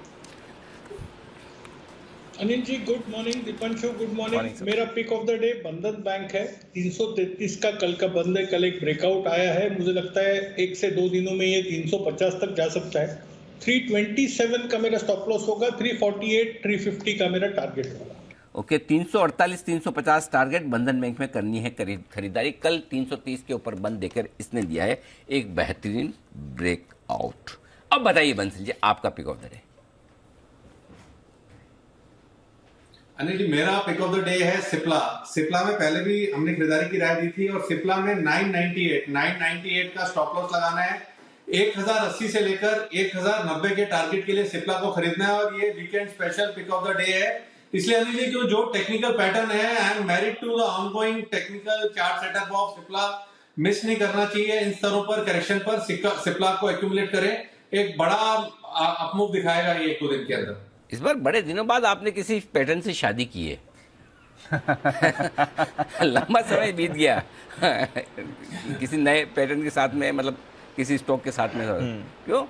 Anil ji good morning, Deepanshu good morning. मेरा pick of the day Bandhan bank है। 333 का कल का बंद है, कल एक ब्रेकआउट आया है, मुझे लगता है 1 से 2 दिनों में ये 350 तक जा सकता है। 327 का मेरा स्टॉप लॉस होगा, 348 350 का मेरा टारगेट होगा। ओके, 348 350 टारगेट बंधन बैंक में करनी है खरीदारी। कल 330 के ऊपर बंद देकर इसने दिया है एक बेहतरीन ब्रेकआउट। अब बताइए बंसल जी आपका pick of the day. Anil ji मेरा पिक ऑफ द डे है सिप्ला। सिप्ला में पहले भी हमने खरीदारी की राय दी थी, और सिप्ला में 998 का स्टॉप लॉस लगाना है। 1080 से लेकर 1090 के टारगेट के लिए सिप्ला को खरीदना है, और ये weekend special pick of the day है। इसलिए अनिल जी जो टेक्निकल पैटर्न है, I am married to the ongoing technical chart setup of Cipla. Miss नहीं करना चाहिए इन स्तरों पर, करेक्शन पर सिप्ला को एक्यूमुलेट करें। एक बड़ा अपमूव दिखाएगा ये 1-2 दिन के अंदर। इस बार बड़े दिनों बाद आपने किसी पैटर्न से शादी की है। लंबा समय बीत गया किसी नए पैटर्न के साथ में, मतलब किसी स्टॉक के साथ में। क्यों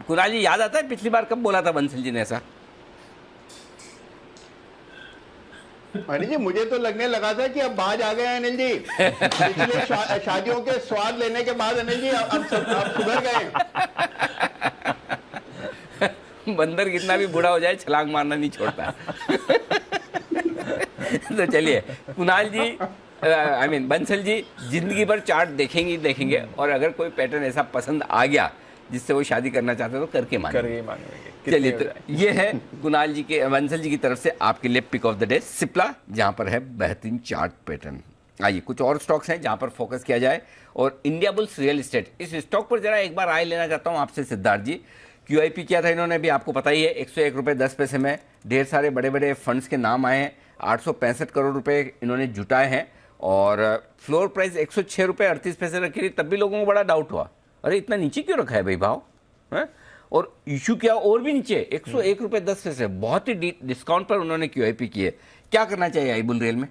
कुणाल जी, याद आता है पिछली बार कब बोला था बंसल जी ने ऐसा? अनिल जी मुझे तो लगने लगा था कि अब बाज आ गए हैं अनिल जी। पिछले शादियों के स्वाद लेने के बाद अनिल जी अब सुधर गए। बंदर कितना भी बूढ़ा हो जाए छलांग मारना नहीं छोड़ता। तो चलिए कुणाल जी, बंसल जी जिंदगी भर चार्ट देखेंगे, और अगर कोई पैटर्न ऐसा पसंद आ गया जिससे वो शादी करना चाहते हैं तो करके मानेंगे। चलिए, तो ये है कुणाल जी के, बंसल जी की तरफ से आपके लिए pick of the day Cipla, जहां पर है बेहतरीन चार्ट पैटर्न। आइए कुछ और स्टॉक्स हैं जहां पर फोकस किया जाए, और इंडिया बुल्स रियल एस्टेट, इस स्टॉक पर जरा एक बार राय लेना चाहता हूं आपसे सिद्धार्थ जी QIP किया था इन्होंने, भी आपको पता ही है, 101 रुपये 10 पैसे में। ढेर सारे बड़े बड़े फंड्स के नाम आए हैं, 865 करोड़ रुपए इन्होंने जुटाए हैं और फ्लोर प्राइस 106 रुपये 38 पैसे रखी थी। तब भी लोगों को बड़ा डाउट हुआ, अरे इतना नीचे क्यों रखा है भाई भाव है? और इशू किया और भी नीचे 101 रुपये 10 पैसे, बहुत ही डिस्काउंट पर उन्होंने QIP किए। क्या करना चाहिए आईबुल रेल में?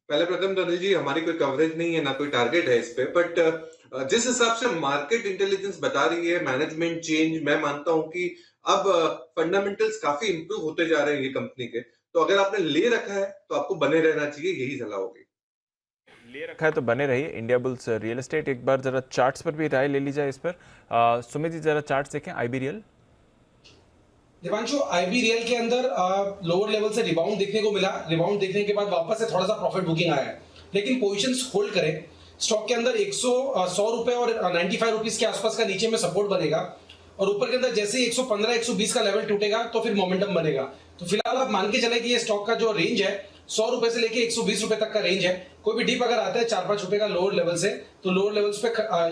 पहले प्रथम तो अनिल जी, हमारी कोई कवरेज नहीं है, ना कोई टारगेट है इस पे, बट जिस हिसाब से मार्केट इंटेलिजेंस बता रही है मैनेजमेंट चेंज, मैं मानता हूं कि अब फंडामेंटल्स काफी इंप्रूव होते जा रहे हैं ये कंपनी के। तो अगर आपने ले रखा है तो आपको बने रहना चाहिए, यही सलाह होगी। ले रखा है तो बने रहिए। इंडिया बुल्स रियल एस्टेट, एक बार जरा चार्ट्स पर भी राय ले ली जाए इस पर। सुमित जी जरा चार्ट्स देखें। IB real, Divanshu, IB real के अंदर लोअर लेवल से रिबाउंड देखने को मिला। रिबाउंड देखने के बाद वापस से थोड़ा सा प्रॉफिट बुकिंग आया है, लेकिन पोजीशंस होल्ड करें। स्टॉक के अंदर 100 रुपए और 95 रुपीस के आसपास का नीचे में सपोर्ट बनेगा, और ऊपर के अंदर जैसे ही 115 120 का लेवल टूटेगा तो फिर मोमेंटम बनेगा। तो फिलहाल आप मान के चले कि ये स्टॉक का जो रेंज है 100 रुपए से लेके 120 रुपए तक का रेंज है। कोई भी डीप अगर आता है 4-5 रुपए का लोअर लेवल से, तो लोअर लेवल्स पे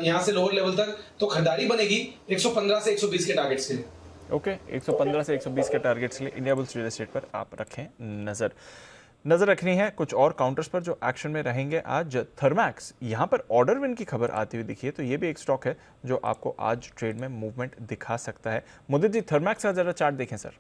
यहाँ से लोअर लेवल तक तो खरीदारी बनेगी 115 से 120 के टारगेट्स के लिए। ओके 115 से 120 के टारगेट्स के लिए इंडिया बुल्स रियल एस्टेट पर आप रखें नजर रखनी है। कुछ और काउंटर्स पर जो एक्शन में रहेंगे आज, थर्मैक्स, यहाँ पर ऑर्डर विन की खबर आती हुई दिखी है, तो ये भी एक स्टॉक है जो आपको आज ट्रेड में मूवमेंट दिखा सकता है। मुदित जी, थर्मैक्स का जरा चार्ट देखें सर।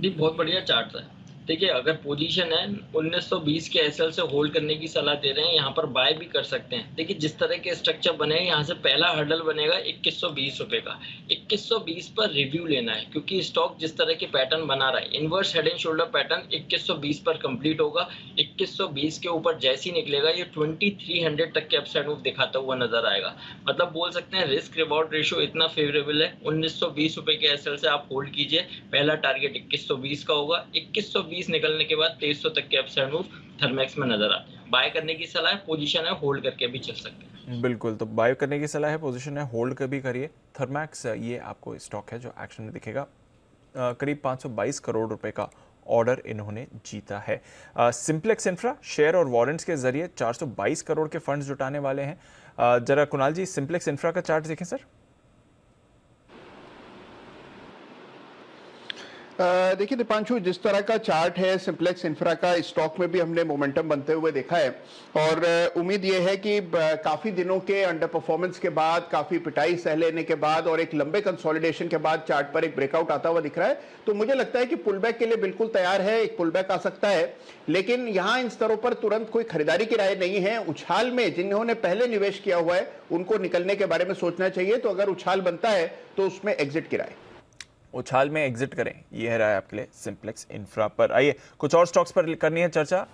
जी बहुत बढ़िया चार्ट है। देखिए, अगर पोजीशन है 1920 के एसएल से होल्ड करने की सलाह दे रहे हैं, यहाँ पर बाय भी कर सकते हैं। देखिए जिस तरह के स्ट्रक्चर बने हैं, यहाँ से पहला हर्डल बनेगा 2120 रुपए का। 2120 पर रिव्यू लेना है, क्योंकि स्टॉक जिस तरह के पैटर्न बना रहा है, inverse head and shoulder pattern 2120 पर कंप्लीट होगा। 2120 के ऊपर जैसे ही निकलेगा ये 2300 तक के अपसाइड मूव दिखाता हुआ नजर आएगा। मतलब बोल सकते हैं रिस्क रिवॉर्ड रेशियो इतना फेवरेबल है। 1920 रुपए के एसएल से आप होल्ड कीजिए, पहला टारगेट 2120 का होगा। 2120 निकलने के बाद 2300 तक के अपसाइड मूव थर्मैक्स में नजर आते हैं। बाय करने की सलाह है, पोजीशन है होल्ड करके भी चल सकते हैं। बिल्कुल, तो बाय करने की सलाह है, पोजीशन है होल्ड कर भी करिए। थर्मैक्स ये आपको स्टॉक है जो एक्शन में दिखेगा। करीब 522 करोड़ रुपए का ऑर्डर इन्होंने जीता है। सिंप्लेक्स इंफ्रा शेयर और वारंट्स के जरिए 422 करोड़ के फंड्स जुटाने वाले हैं। जरा कुणाल जी सिंप्लेक्स इंफ्रा का चार्ट देखें सर। देखिए दीपांशु, जिस तरह का चार्ट है सिंप्लेक्स इंफ्रा का, स्टॉक में भी हमने मोमेंटम बनते हुए देखा है, और उम्मीद ये है कि काफी दिनों के अंडर परफॉर्मेंस के बाद, काफी पिटाई सह लेने के बाद और एक लंबे कंसोलिडेशन के बाद चार्ट पर एक ब्रेकआउट आता हुआ दिख रहा है। तो मुझे लगता है कि पुलबैक के लिए बिल्कुल तैयार है, एक पुलबैक आ सकता है, लेकिन यहाँ इन स्तरों पर तुरंत कोई खरीदारी की राय नहीं है। उछाल में जिन्होंने पहले निवेश किया हुआ है उनको निकलने के बारे में सोचना चाहिए। तो अगर उछाल बनता है तो उसमें एग्जिट की राय, उछाल में एग्जिट करें, यह है राय आपके लिए सिंप्लेक्स इंफ्रा पर। आइए कुछ और स्टॉक्स पर करनी है चर्चा।